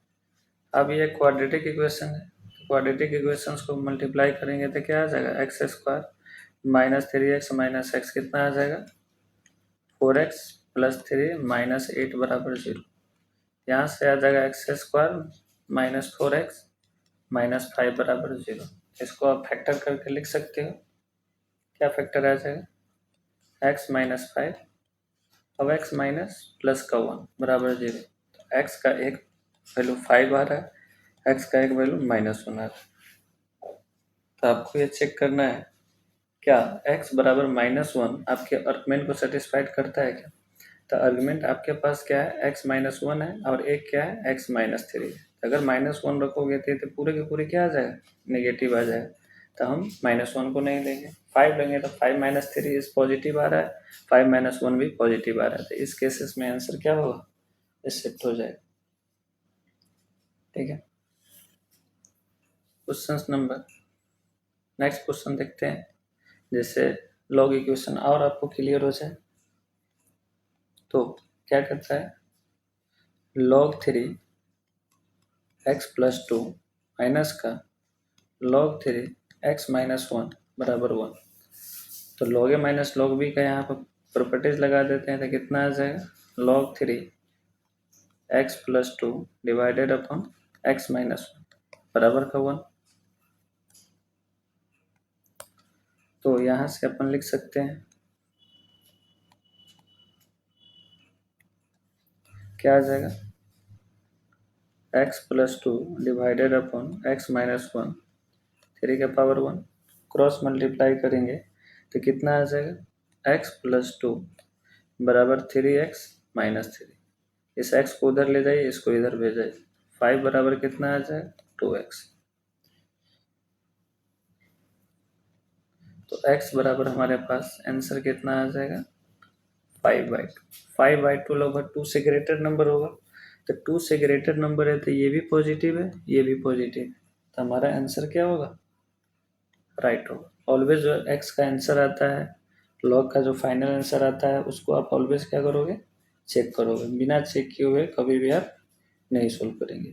अब ये क्वाड्रेटिक इक्वेशन है, क्वाड्रेटिक इक्वेशंस को मल्टीप्लाई करेंगे तो क्या आ जाएगा? X square minus 3x minus x कितना आ जाएगा? 4x प्लस 3 माइनस 8 बराबर 0। यहाँ से आ जाएगा x square minus 4x minus 5 बराबर 0। इसको आप फैक्टर करके लिख सकते हो। क्या फैक्टर आ जाएगा? x माइनस 5, अब x माइनस प्लस का 1 बराबर 0। तो x का एक वैल्यू 5 आ रहा है, x का एक वैल्यू माइनस 1 आ रहा है। तो आपको ये चेक करना है क्या x बराबर माइनस 1 आपके आर्गुमेंट को सेटिस्फाइड करता है क्या? तो आर्गुमेंट आपके पास क्या है? x माइनस 1 है और एक क्या है? x माइनस 3 है। अगर माइनस 1 रखोगे तो पूरे के पूरे क्या आ जाएगा? नेगेटिव आ जाएगा। तो हम माइनस 1 को नहीं लेंगे, 5 लेंगे। तो 5 माइनस 3 इस पॉजिटिव आ रहा है, 5 माइनस 1 भी पॉजिटिव आ रहा है। तो इस केसेस में आंसर क्या होगा? इस शिफ्ट हो जाएगा। ठीक है। क्वेश्चन नंबर नेक्स्ट क्वेश्चन देखते हैं, जैसे लॉग इक्वेशन और आपको क्लियर हो जाए। तो क्या करता है? log 3 x प्लस 2 माइनस का log 3 x माइनस 1 बराबर 1। तो log a minus log b का यहाँ पर प्रॉपर्टीज लगा देते हैं तो कितना आ जाएगा? log 3 x plus 2 divided upon x minus 1 बराबर का 1। तो यहाँ से अपन लिख सकते हैं क्या आ जाएगा? x plus 2 divided upon x minus 1 3 के पावर 1। क्रॉस मल्टीप्लाई करेंगे तो कितना आ जाएगा? x प्लस 2 बराबर 3x माइनस 3। इस x को उधर ले जाइए, इसको इधर भेजाइए। 5 बराबर कितना आ जाएगा? 2x। तो x बराबर हमारे पास आंसर कितना आ जाएगा? 5/2। 5/2 लगभग 2 से ग्रेटर नंबर होगा। तो 2 से ग्रेटर नंबर है तो ये भी पॉजिटिव है, ये भी पॉजिटिव है। तो हमारा आंसर क्या होगा? राइट होगा। ऑलवेज जो x का आंसर आता है, लॉग का जो फाइनल आंसर आता है, उसको आप ऑलवेज क्या करोगे? चेक करोगे। बिना चेक किए हुए कभी भी आप नहीं सोल्व करेंगे।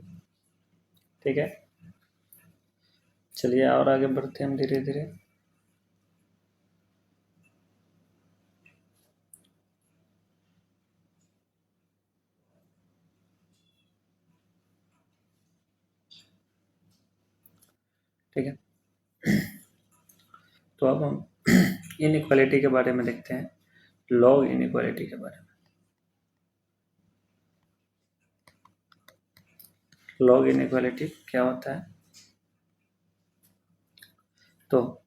ठीक है, चलिए और आगे बढ़ते हैं हम धीरे धीरे। ठीक है, तो अब हम इनइक्वालिटी के बारे में देखते हैं, लॉग इनइक्वालिटी के बारे में। लॉग इनइक्वालिटी क्या होता है? तो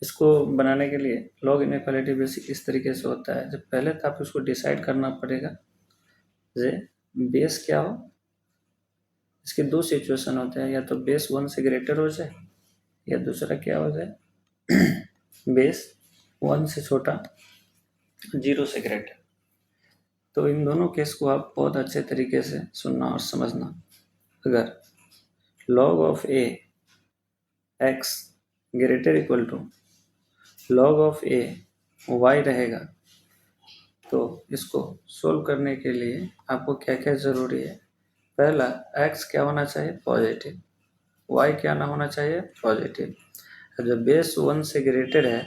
इसको बनाने के लिए लॉग इनइक्वालिटी बेसिक इस तरीके से होता है। जब पहले तो आप इसको डिसाइड करना पड़ेगा जे बेस क्या हो। इसके दो सिचुएशन होते हैं, या तो बेस 1 से ग्रेटर हो जाए या दूसरा क्या हो जाए बेस 1 से छोटा 0 से ग्रेटर। तो इन दोनों केस को आप बहुत अच्छे तरीके से सुनना और समझना। अगर log of a x greater equal to log of a y रहेगा, तो इसको सोल्व करने के लिए आपको क्या क्या ज़रूरी है? पहला, x क्या होना चाहिए? पॉजिटिव। y क्या ना होना चाहिए? पॉजिटिव। जब बेस 1 से ग्रेटर है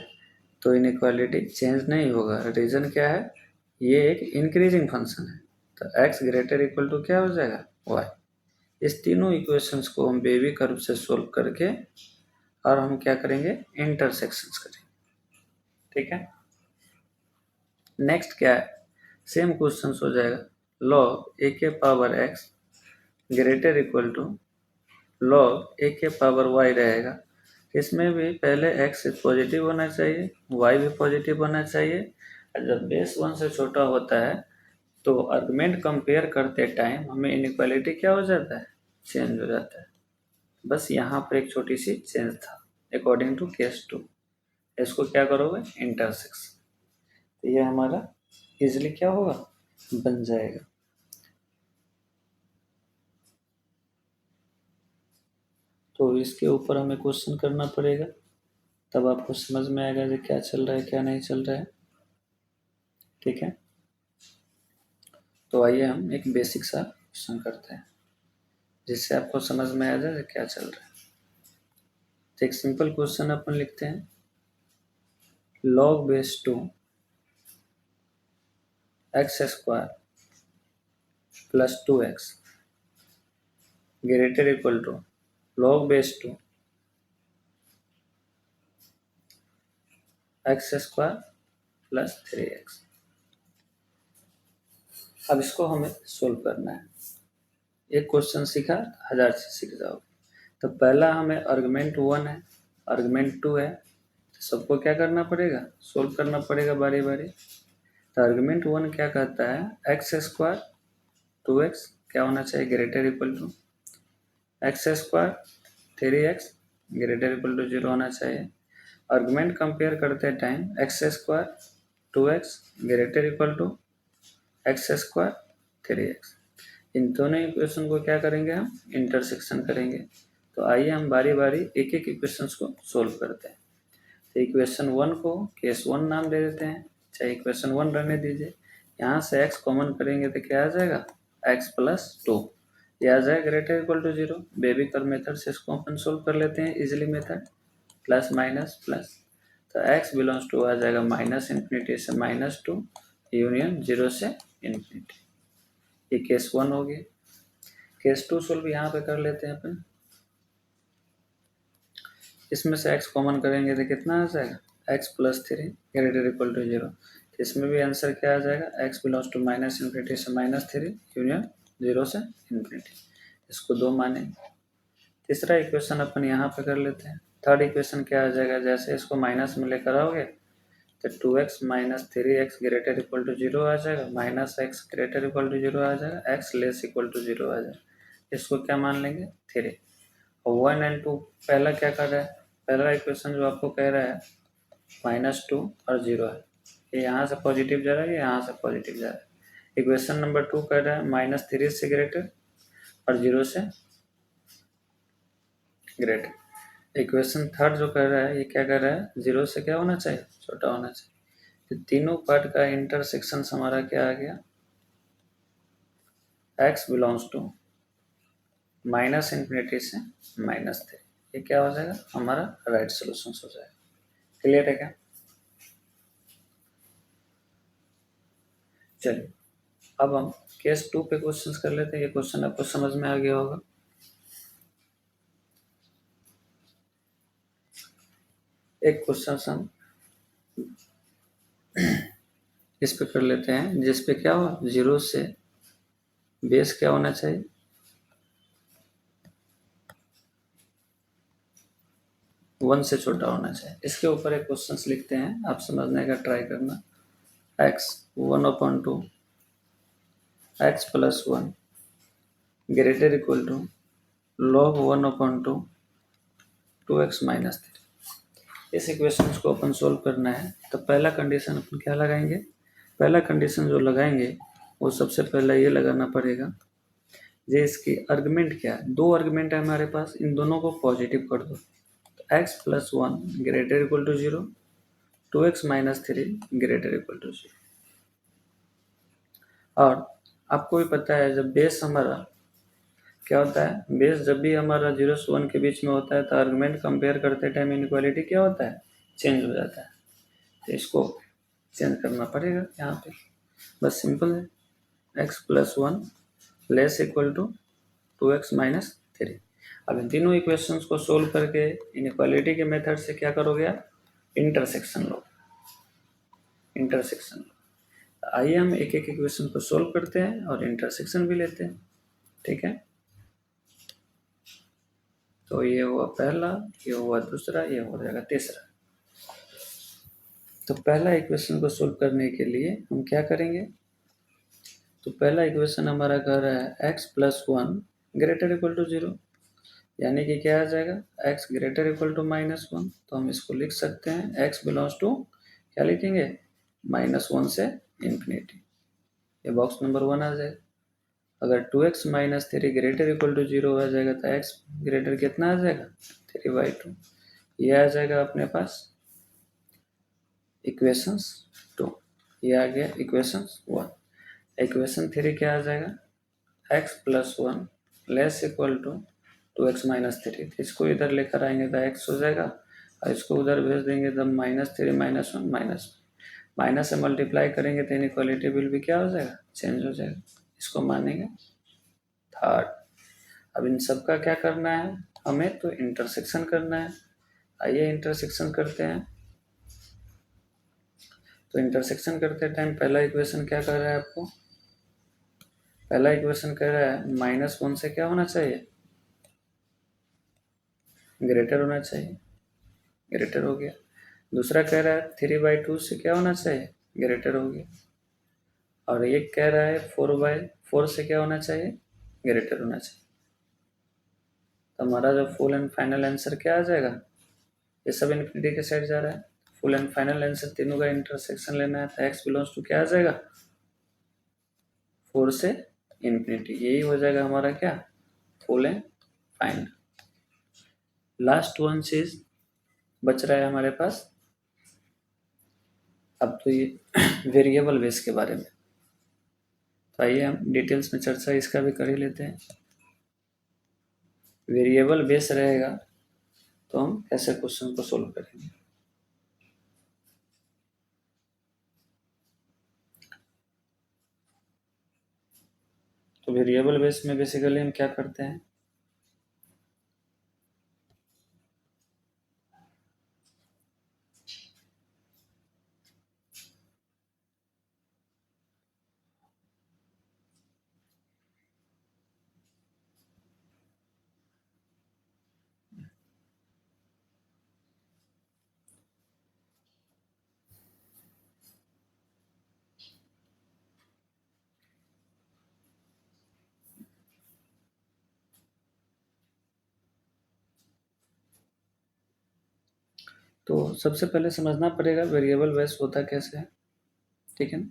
तो इनइक्वालिटी चेंज नहीं होगा। रीज़न क्या है? ये एक इंक्रीजिंग फंक्शन है। तो x ग्रेटर इक्वल टू क्या हो जाएगा? y। इस तीनों इक्वेशंस को हम बेबी कर्व से सोल्व करके और हम क्या करेंगे? इंटरसेक्शंस करेंगे। ठीक है, नेक्स्ट क्या है? सेम क्वेश्चन हो जाएगा, log a के power x greater equal to log a के पावर y रहेगा। इसमें भी पहले x पॉजिटिव होना चाहिए, y भी पॉजिटिव होना चाहिए। और जब बेस 1 से छोटा होता है तो आर्गुमेंट कंपेयर करते टाइम हमें इनइक्वालिटी क्या हो जाता है, चेंज हो जाता है। बस यहाँ पर एक छोटी सी चेंज था अकॉर्डिंग टू केस 2। इसको क्या करोगे, इंटरसेक्शन। तो ये हमारा इजिली क्या होगा, बन जाएगा। तो इसके ऊपर हमें क्वेश्चन करना पड़ेगा, तब आपको समझ में आएगा कि क्या चल रहा है क्या नहीं चल रहा है। ठीक है, तो आइए हम एक बेसिक सा क्वेश्चन करते हैं जिससे आपको समझ में आ जाए क्या चल रहा है। तो एक सिंपल क्वेश्चन अपन लिखते हैं, log base 2 x square plus 2x greater equal to log base 2 x square plus 3x। अब इसको हमें सोल्व करना है। एक क्वेश्चन सीखा 1000 से सीख जाओगे। तो पहला हमें आर्गुमेंट 1 है, आर्गुमेंट 2 है, तो सबको क्या करना पड़ेगा, सोल्व करना पड़ेगा बारी बारी। तो आर्गुमेंट 1 क्या कहता है, एक्स स्क्वायर 2x क्या होना चाहिए, greater equal to x square 3x greater equal to 0 होना चाहिए। आर्गुमेंट कंपेयर करते time x square 2x greater equal to x square 3x। इन दोनों इक्वेशन को क्या करेंगे, हम इंटरसेक्शन करेंगे। तो आइए हम बारी बारी एक एक इक्वेशंस को सोल्व करते हैं। तो इक्वेशन 1 को केस 1 नाम दे देते हैं, चाहे इक्वेशन 1 रहने दीजिए। यहाँ से x कॉमन करेंगे तो क्या आ जाएगा, x प्लस 2, ये आ जाएगा ग्रेटर इक्वल टू 0। बेबीकर मेथड से इसको अपन सोल्व कर लेते हैं, easily method, plus minus plus. तो x बिलोंग्स टू आ जाएगा माइनस इन्फिनिटी से -2 यूनियन 0 से इन्फिनिटी। ये केस 1 हो गया। केस 2 सोल्व यहाँ पे कर लेते हैं अपन। इसमें से x कॉमन करेंगे तो कितना आ जाएगा, x plus 3 greater equal to 0। इसमें भी आंसर क्या आ जाएगा, x belongs to minus infinity से -3 यूनियन 0 से इन्फिनिटी। इसको 2 माने। तीसरा इक्वेशन अपन यहाँ पे कर लेते हैं। थर्ड इक्वेशन क्या आ जाएगा, जैसे इसको माइनस में लेकर आओगे तो 2x minus 3x greater equal to 0 आ जाएगा, minus x greater equal to 0 आ जाएगा, x लेस इक्वल टू 0 आ जाएगा। इसको क्या मान लेंगे, 3। और 1 एंड 2 पहला क्या कर रहा है, पहला इक्वेशन जो आपको कह रहा है -2 और 0 है, ये यहाँ से पॉजिटिव जा रहा है, ये यहाँ से पॉजिटिव जा रहा है। इक्वेशन नंबर 2 कह रहा है -3 से ग्रेटर और 0 से ग्रेटर। इक्वेशन थर्ड जो कर रहा है, ये क्या कर रहा है, 0 से क्या होना चाहिए, छोटा होना चाहिए। तो तीनों पार्ट का इंटरसेक्शन हमारा क्या आ गया, x belongs to minus infinity से -3। ये क्या हो जाएगा, हमारा राइट सोल्यूशन हो जाएगा। क्लियर है क्या, चलिए अब हम केस 2 पे क्वेश्चंस कर लेते हैं। ये क्वेश्चन आपको समझ में आ गया होगा। एक क्वेश्चन हम इस पे कर लेते हैं, जिस पे क्या हो, 0 से बेस क्या होना चाहिए, 1 से छोटा होना चाहिए। इसके ऊपर एक क्वेश्चंस लिखते हैं, आप समझने का ट्राई करना। x 1/2 x plus 1 greater equal to log 1/2 2x minus 3। इस इक्वेशन को अपन सोल्व करना है। तो पहला कंडीशन अपन क्या लगाएंगे, पहला कंडीशन जो लगाएंगे वो सबसे पहले ये लगाना पड़ेगा, ये इसकी आर्गुमेंट क्या है, 2 आर्गुमेंट है हमारे पास, इन दोनों को पॉजिटिव कर दो। तो x plus 1 greater equal to 0, 2x minus 3 greater equal to 0। और आपको भी पता है जब बेस हमारा क्या होता है, बेस जब भी हमारा 0 से 1 के बीच में होता है तो आर्गुमेंट कंपेयर करते टाइम इनइक्वालिटी क्या होता है, चेंज हो जाता है। तो इसको चेंज करना पड़ेगा यहाँ पे, बस सिंपल है, x plus 1 less equal to 2x minus 3। अब इन तीनों इक्वेशंस को सोल्व करके इनइक्वालिटी के मेथड से क्या करोगे आप, इंटरसेक्शन लो, इंटरसेक्शन लो। आइए हम एक एक इक्वेशन को सोल्व करते हैं और इंटरसेक्शन भी लेते हैं। ठीक है, तो ये हुआ पहला, ये हुआ दूसरा, ये हो जाएगा तीसरा। तो पहला इक्वेशन को सोल्व करने के लिए हम क्या करेंगे, तो पहला इक्वेशन हमारा कह रहा है x plus 1 greater equal to 0, यानी कि क्या आ जाएगा x ग्रेटर इक्वल टू -1। तो हम इसको लिख सकते हैं x बिलोंग्स टू, क्या लिखेंगे, -1 से इन्फिनिटी। ये बॉक्स नंबर 1 आ जाएगा। अगर 2x minus 3 greater equal to 0 आ जाएगा तो x ग्रेटर कितना आ जाएगा 3/2। ये आ जाएगा अपने पास इक्वेशंस 2। ये आ गया इक्वेशंस 1। इक्वेशन 3 क्या आ जाएगा, x plus 1 less equal to 2x minus 3। इसको इधर लेकर आएंगे तो x हो जाएगा और इसको उधर भेज देंगे तो -3 माइनस से मल्टीप्लाई करेंगे तो इनइक्वालिटी विल भी क्या हो जाएगा, चेंज हो जाएगा। इसको मानेंगे थर्ड। अब इन सब का क्या करना है हमें, तो इंटरसेक्शन करना है। आइए इंटरसेक्शन करते हैं। तो इंटरसेक्शन करते टाइम पहला इक्वेशन क्या कर रहा है आपको, पहला इक्वेशन कह रहा है -1 से क्या होना चाहिए, ग्रेटर होना चाहिए, ग्रेटर हो गया। दूसरा कह रहा है 3/2 से क्या होना चाहिए, ग्रेटर हो गया। और एक कह रहा है 4/4 से क्या होना चाहिए, ग्रेटर होना चाहिए। तो हमारा जो फुल एंड फाइनल आंसर क्या आ जाएगा, ये सब इन्फिनिटी के साइड जा रहा है। फुल एंड फाइनल आंसर तीनों का इंटरसेक्शन लेना है तो x बिलोंग्स टू क्या आ जाएगा 4 से इन्फिनिटी। यही हो जाएगा हमारा क्या, full and final. Last one चीज बच रहा है हमारे पास। अब तो ये वेरिएबल बेस के बारे में, तो आइए हम डिटेल्स में चर्चा इसका भी कर ही लेते हैं। वेरिएबल बेस रहेगा तो हम कैसे क्वेश्चन को सोल्व करेंगे। तो वेरिएबल बेस में बेसिकली हम क्या करते हैं, तो सबसे पहले समझना पड़ेगा वेरिएबल बेस होता कैसे है, ठीक है ना।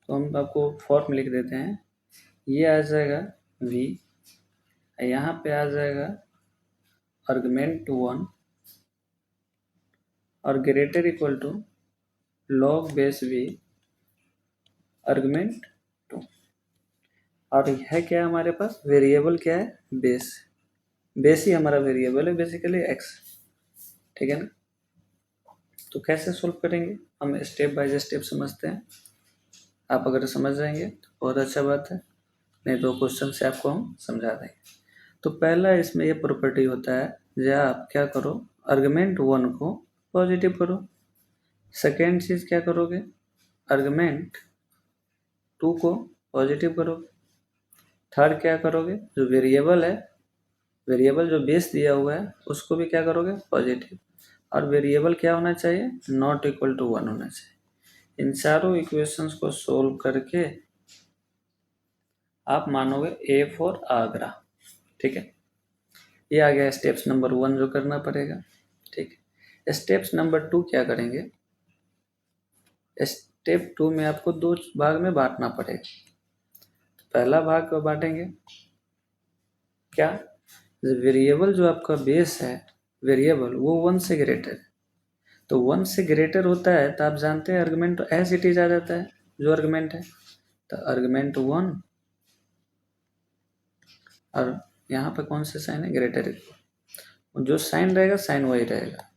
तो हम आपको फॉर्म लिख देते हैं। ये आ जाएगा v, यहाँ पे आ जाएगा आर्गुमेंट 1 और greater equal to log base v argument 2। और है क्या हमारे पास, वेरिएबल क्या है, बेस। बेस ही हमारा वेरिएबल है बेसिकली x, ठीक है ना। तो कैसे सोल्व करेंगे हम स्टेप बाय स्टेप समझते हैं। आप अगर समझ जाएंगे तो बहुत अच्छा बात है, नहीं तो क्वेश्चन से आपको हम समझा देंगे। तो पहला इसमें ये प्रॉपर्टी होता है, जब आप क्या करो, आर्गुमेंट 1 को पॉजिटिव करो। सेकेंड चीज़ क्या करोगे, आर्गुमेंट 2 को पॉजिटिव करोगे। थर्ड क्या करोगे, जो वेरिएबल है, वेरिएबल जो बेस दिया हुआ है उसको भी क्या करोगे, पॉजिटिव। और वेरिएबल क्या होना चाहिए, नॉट इक्वल टू 1 होना चाहिए। इन चारों इक्वेशंस को सोल्व करके आप मानोगे A फॉर आगरा, ठीक है। ये आ गया स्टेप्स नंबर 1 जो करना पड़ेगा, ठीक है। स्टेप्स नंबर 2 क्या करेंगे, स्टेप 2 में आपको 2 भाग में बांटना पड़ेगा। पहला भाग को बांटेंगे क्या, वेरिएबल जो आपका बेस है वेरिएबल वो 1 से ग्रेटर है। तो 1 से ग्रेटर होता है तो आप जानते हैं आर्गुमेंट तो एज इट इज आ जाता है, जो आर्गुमेंट है। तो आर्गुमेंट 1 और यहाँ पे कौन सा साइन है, ग्रेटर इक्वल, जो साइन रहेगा साइन वही रहेगा,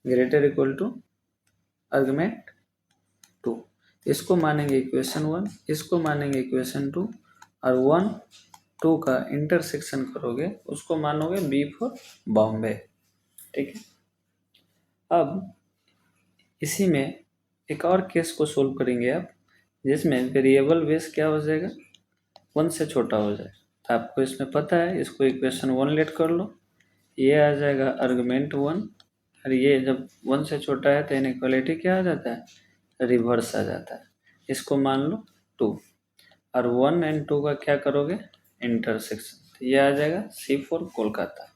ग्रेटर इक्वल टू आर्गुमेंट 2। इसको मानेंगे इक्वेशन 1, इसको मानेंगे इक्वेशन 2, और 1 2 का इंटरसेक्शन करोगे उसको मानोगे B फॉर बॉम्बे, ठीक है। अब इसी में एक और केस को सोल्व करेंगे आप, जिसमें वेरिएबल बेस क्या हो जाएगा, 1 से छोटा हो जाएगा। तो आपको इसमें पता है, इसको इक्वेशन 1 लेट कर लो, ये आ जाएगा आर्गुमेंट 1, और ये जब 1 से छोटा है तो इनइक्वालिटी क्या आ जाता है, रिवर्स आ जाता है। इसको मान लो 2, और 1 एंड 2 का क्या करोगे, इंटरसेक्शन, तो ये आ जाएगा C4 कोलकाता।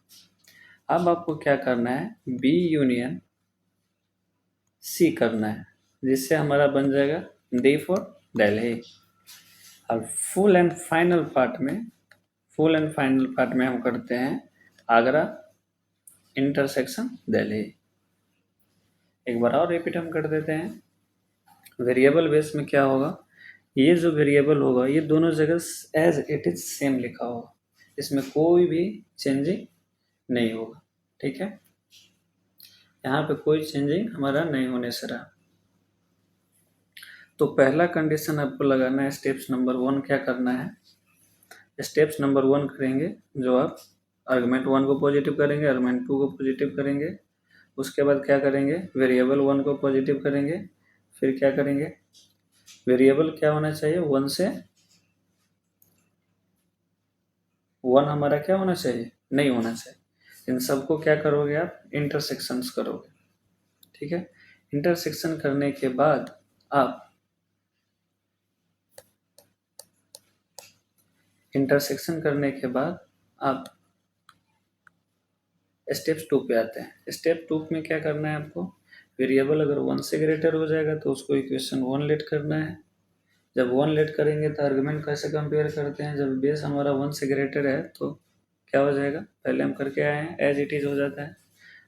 अब आपको क्या करना है, B यूनियन C करना है, जिससे हमारा बन जाएगा D फॉर दिल्ली। और फुल एंड फाइनल पार्ट में हम करते हैं आगरा इंटरसेक्शन दिल्ली। एक बार और रिपीट हम कर देते हैं। वेरिएबल बेस में क्या होगा, ये जो वेरिएबल होगा ये दोनों जगह एज इट इज सेम लिखा होगा, इसमें कोई भी चेंजिंग नहीं होगा। ठीक है, यहाँ पे कोई चेंजिंग हमारा नहीं होने से रहा। तो पहला कंडीशन आपको लगाना है, स्टेप्स नंबर 1 क्या करना है, स्टेप्स नंबर 1 करेंगे जो आप आर्गुमेंट 1 को पॉजिटिव करेंगे, आर्गुमेंट 2 को पॉजिटिव करेंगे, उसके बाद क्या करेंगे, वेरिएबल 1 को पॉजिटिव करेंगे, फिर क्या करेंगे, वेरिएबल क्या होना चाहिए, 1 से 1 हमारा क्या होना चाहिए, नहीं होना चाहिए। इन सबको क्या करोगे आप, इंटरसेक्शंस करोगे। ठीक है, इंटरसेक्शन करने के बाद आप स्टेप्स 2 पे आते हैं। स्टेप 2 में क्या करना है आपको, वेरिएबल अगर 1 से ग्रेटर हो जाएगा तो उसको इक्वेशन 1 लेट करना है। जब 1 लेट करेंगे तो आर्गुमेंट कैसे कंपेयर करते हैं, जब बेस हमारा 1 से ग्रेटर है तो क्या हो जाएगा, पहले हम करके आए हैं, एज इट इज हो जाता है।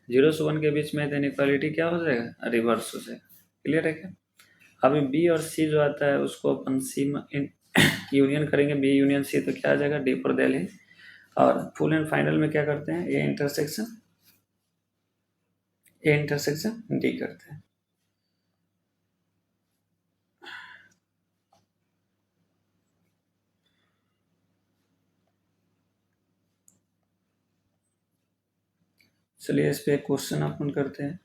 0 से 1 के बीच में इनइक्वालिटी क्या हो जाएगा, रिवर्स हो जाएगा। क्लियर है क्या। अभी बी और सी जो आता है उसको अपन सी यूनियन करेंगे, बी यूनियन सी, तो क्या आ जाएगा, डी फॉर दिल्ली। और फुल एंड फाइनल में क्या करते हैं, ए इंटरसेक्शन डी करते हैं। चलिए इस पे एक क्वेश्चन अपन करते हैं,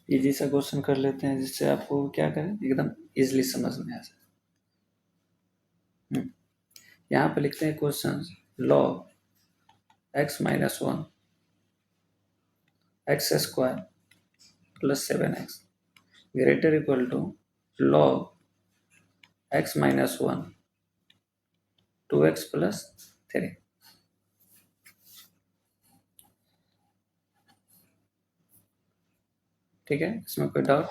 इजी सा क्वेश्चन कर लेते हैं जिससे आपको क्या करें, एकदम इजीली समझ में आ जाए। यहाँ पे लिखते हैं question, log x minus 1 x square plus 7x greater equal to log x minus 1 2x plus 3। ठीक है, इसमें कोई डाउट।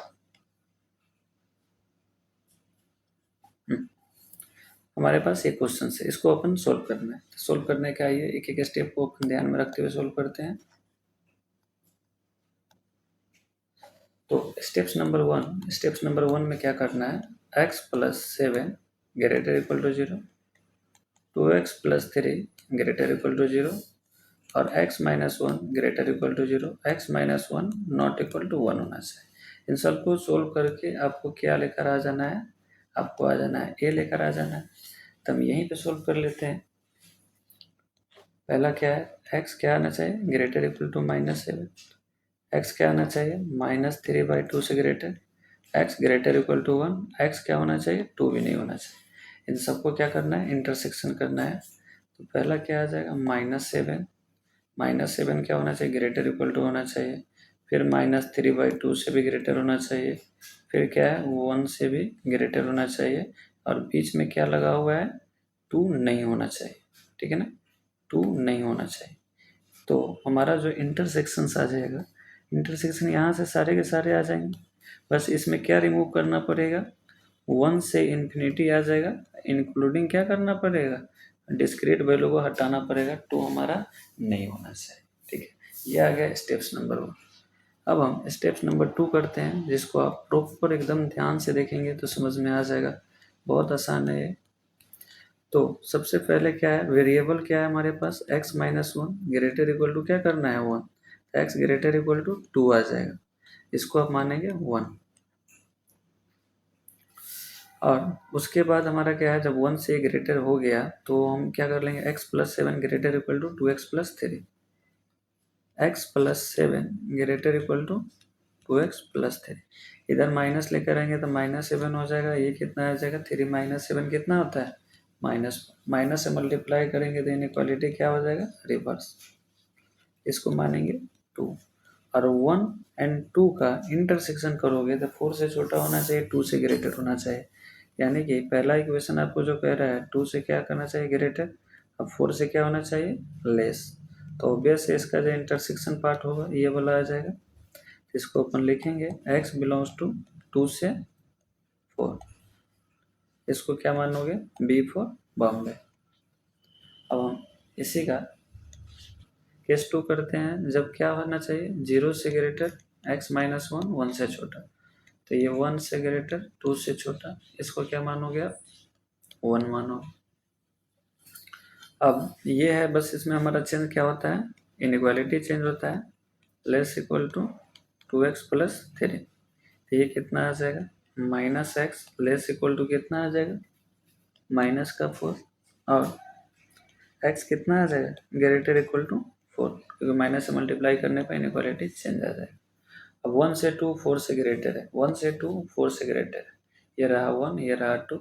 हमारे पास ये क्वेश्चन है, इसको अपन सोल्व करना है। तो सोल्व करने का आइए एक एक स्टेप को अपन ध्यान में रखते हुए सोल्व करते हैं। तो स्टेप्स नंबर 1 में क्या करना है, x plus 7 greater equal to 0, 2x plus 3 greater equal to 0 और x minus 1 greater equal to 0, x minus 1 not equal to 1 होना चाहिए। इन सबको सोल्व करके आपको क्या लेकर आ जाना है, आपको आ जाना है a लेकर आ जाना है। तो हम यहीं पे सोल्व कर लेते हैं। पहला क्या है, x क्या आना चाहिए, greater equal to minus 7, x क्या आना चाहिए, माइनस 3/2 से greater, x greater equal to 1, x क्या होना चाहिए, 2 भी नहीं होना चाहिए। इन सबको क्या करना है, इंटरसेक्शन करना है। तो पहला क्या आ जाएगा, माइनस 7 क्या होना चाहिए, ग्रेटर इक्वल टू होना चाहिए, फिर माइनस 3/2 से भी ग्रेटर होना चाहिए, फिर क्या है 1 से भी ग्रेटर होना चाहिए, और बीच में क्या लगा हुआ है, 2 नहीं होना चाहिए। ठीक है ना, 2 नहीं होना चाहिए। तो हमारा जो इंटरसेक्शन आ जाएगा, इंटरसेक्शन यहाँ से सारे के सारे आ जाएंगे। बस इसमें क्या रिमूव करना पड़ेगा, 1 से इन्फिनिटी आ जाएगा, इंक्लूडिंग क्या करना पड़ेगा, डिस्क्रीट वैल्यू को हटाना पड़ेगा, 2 हमारा नहीं होना चाहिए। ठीक है, ये आ गया स्टेप्स नंबर 1। अब हम स्टेप्स नंबर 2 करते हैं, जिसको आप प्रॉपर एकदम ध्यान से देखेंगे तो समझ में आ जाएगा, बहुत आसान है ये। तो सबसे पहले क्या है, वेरिएबल क्या है हमारे पास, x minus 1 greater equal to क्या करना है 1, x ग्रेटर इक्वल टू 2 आ जाएगा, इसको आप मानेंगे 1। और उसके बाद हमारा क्या है, जब 1 से ग्रेटर हो गया तो हम क्या कर लेंगे, x plus 7 greater equal to 2x plus 3, x plus 7 greater equal to 2x plus 3। इधर माइनस लेकर आएंगे तो माइनस 7 हो जाएगा, ये कितना आ जाएगा, 3 माइनस 7 कितना होता है, माइनस से मल्टीप्लाई करेंगे तो इनइक्वालिटी क्या हो जाएगा, रिवर्स। इसको मानेंगे 2। और 1 एंड 2 का इंटरसेक्शन करोगे तो 4 से छोटा होना चाहिए, 2 से ग्रेटर होना चाहिए। यानी कि पहला इक्वेशन आपको जो कह रहा है 2 से क्या करना चाहिए ग्रेटर, अब 4 से क्या होना चाहिए लेस, तो ऑब्वियस है इसका जो इंटरसेक्शन पार्ट होगा ये वाला आ जाएगा। इसको अपन लिखेंगे x बिलोंग्स टू 2 से 4, इसको क्या मानोगे B फॉर बॉम्बे। अब हम इसी का केस 2 करते हैं, जब क्या होना चाहिए 0 से ग्रेटर x माइनस 1 1 से छोटा, तो ये 1 से ग्रेटर 2 से छोटा, इसको क्या मानोगे आप 1 मानो। अब ये है बस, इसमें हमारा चेंज क्या होता है इनइक्वालिटी चेंज होता है, less equal to 2x plus 3, तो ये कितना आ जाएगा minus x less equal to कितना आ जाएगा माइनस का 4, और x कितना आ जाएगा ग्रेटर इक्वल टू 4, क्योंकि माइनस से मल्टीप्लाई करने पर इनइक्वालिटी चेंज आ जाएगा। अब 1 से 2 4 से ग्रेटर है, 1 से 2 4 से ग्रेटर है, ये रहा 1 ये रहा 2,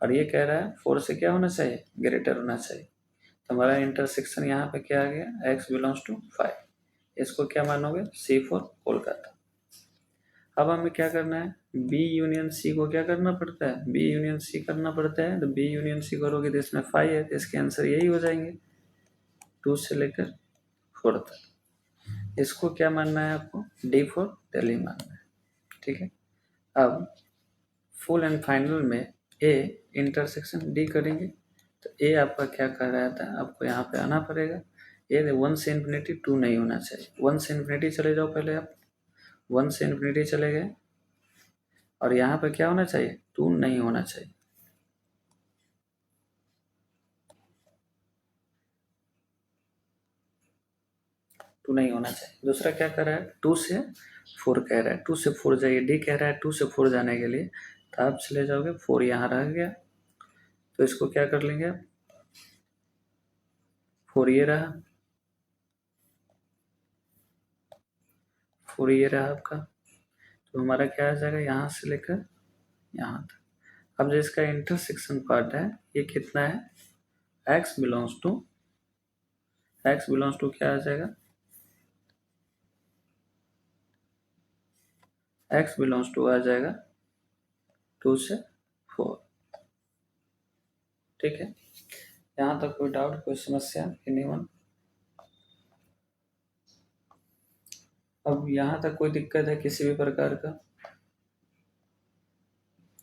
और ये कह रहा है 4 से क्या होना चाहिए ग्रेटर होना चाहिए, तो हमारा इंटरसेक्शन यहाँ पे क्या आ गया x बिलोंग्स टू 5, इसको क्या मानोगे C फॉर कोलकाता। अब हमें क्या करना है B यूनियन C को क्या करना पड़ता है B यूनियन C करना पड़ता है, तो B यूनियन C करोगे तो इसमें 5 है, तो इसके आंसर यही हो जाएंगे 2 से लेकर 4 तक। इसको क्या मानना है आपको D फॉर दिल्ली मानना है, ठीक है। अब फुल एंड फाइनल में A इंटरसेक्शन D करेंगे, तो A आपका क्या कर रहा था आपको यहाँ पे आना पड़ेगा, ये 1 से इन्फिनिटी 2 नहीं होना चाहिए, 1 से इन्फिनिटी चले जाओ पहले आप, 1 से इन्फिनिटी चले गए, और यहाँ पे क्या होना चाहिए 2 नहीं होना चाहिए, टू नहीं होना चाहिए। दूसरा क्या कर रहा है 2 से 4 कह रहा है, 2 से 4 जाइए, D कह रहा है 2 से 4 जाने के लिए, तो आप चले जाओगे 4 यहाँ रह गया, तो इसको क्या कर लेंगे 4 ये रहा, 4 ये रहा आपका, तो हमारा क्या आ जाएगा यहाँ से लेकर यहाँ तक। अब जो इसका इंटरसेक्शन पार्ट है ये कितना है x बिलोंग्स टू क्या आ जाएगा x बिलोंग्स टू आ जाएगा 2 से 4, ठीक है। यहाँ तक कोई डाउट कोई समस्या एनीवन? अब यहाँ तक कोई दिक्कत है किसी भी प्रकार का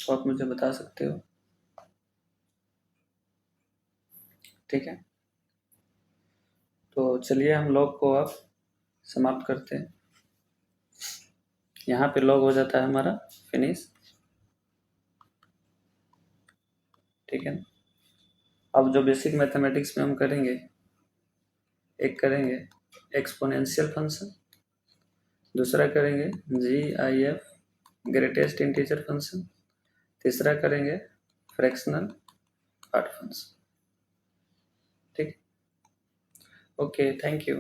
तो आप मुझे बता सकते हो, ठीक है। तो चलिए हम लॉग को अब समाप्त करते हैं, यहाँ पे लॉग हो जाता है हमारा फिनिश, ठीक है। अब जो बेसिक मैथमेटिक्स में हम करेंगे, एक करेंगे एक्सपोनेंशियल फंक्शन, दूसरा करेंगे GIF ग्रेटेस्ट इंटीजर फंक्शन, तीसरा करेंगे फ्रैक्शनल पार्ट फंक्शन, ठीक। Okay thank you.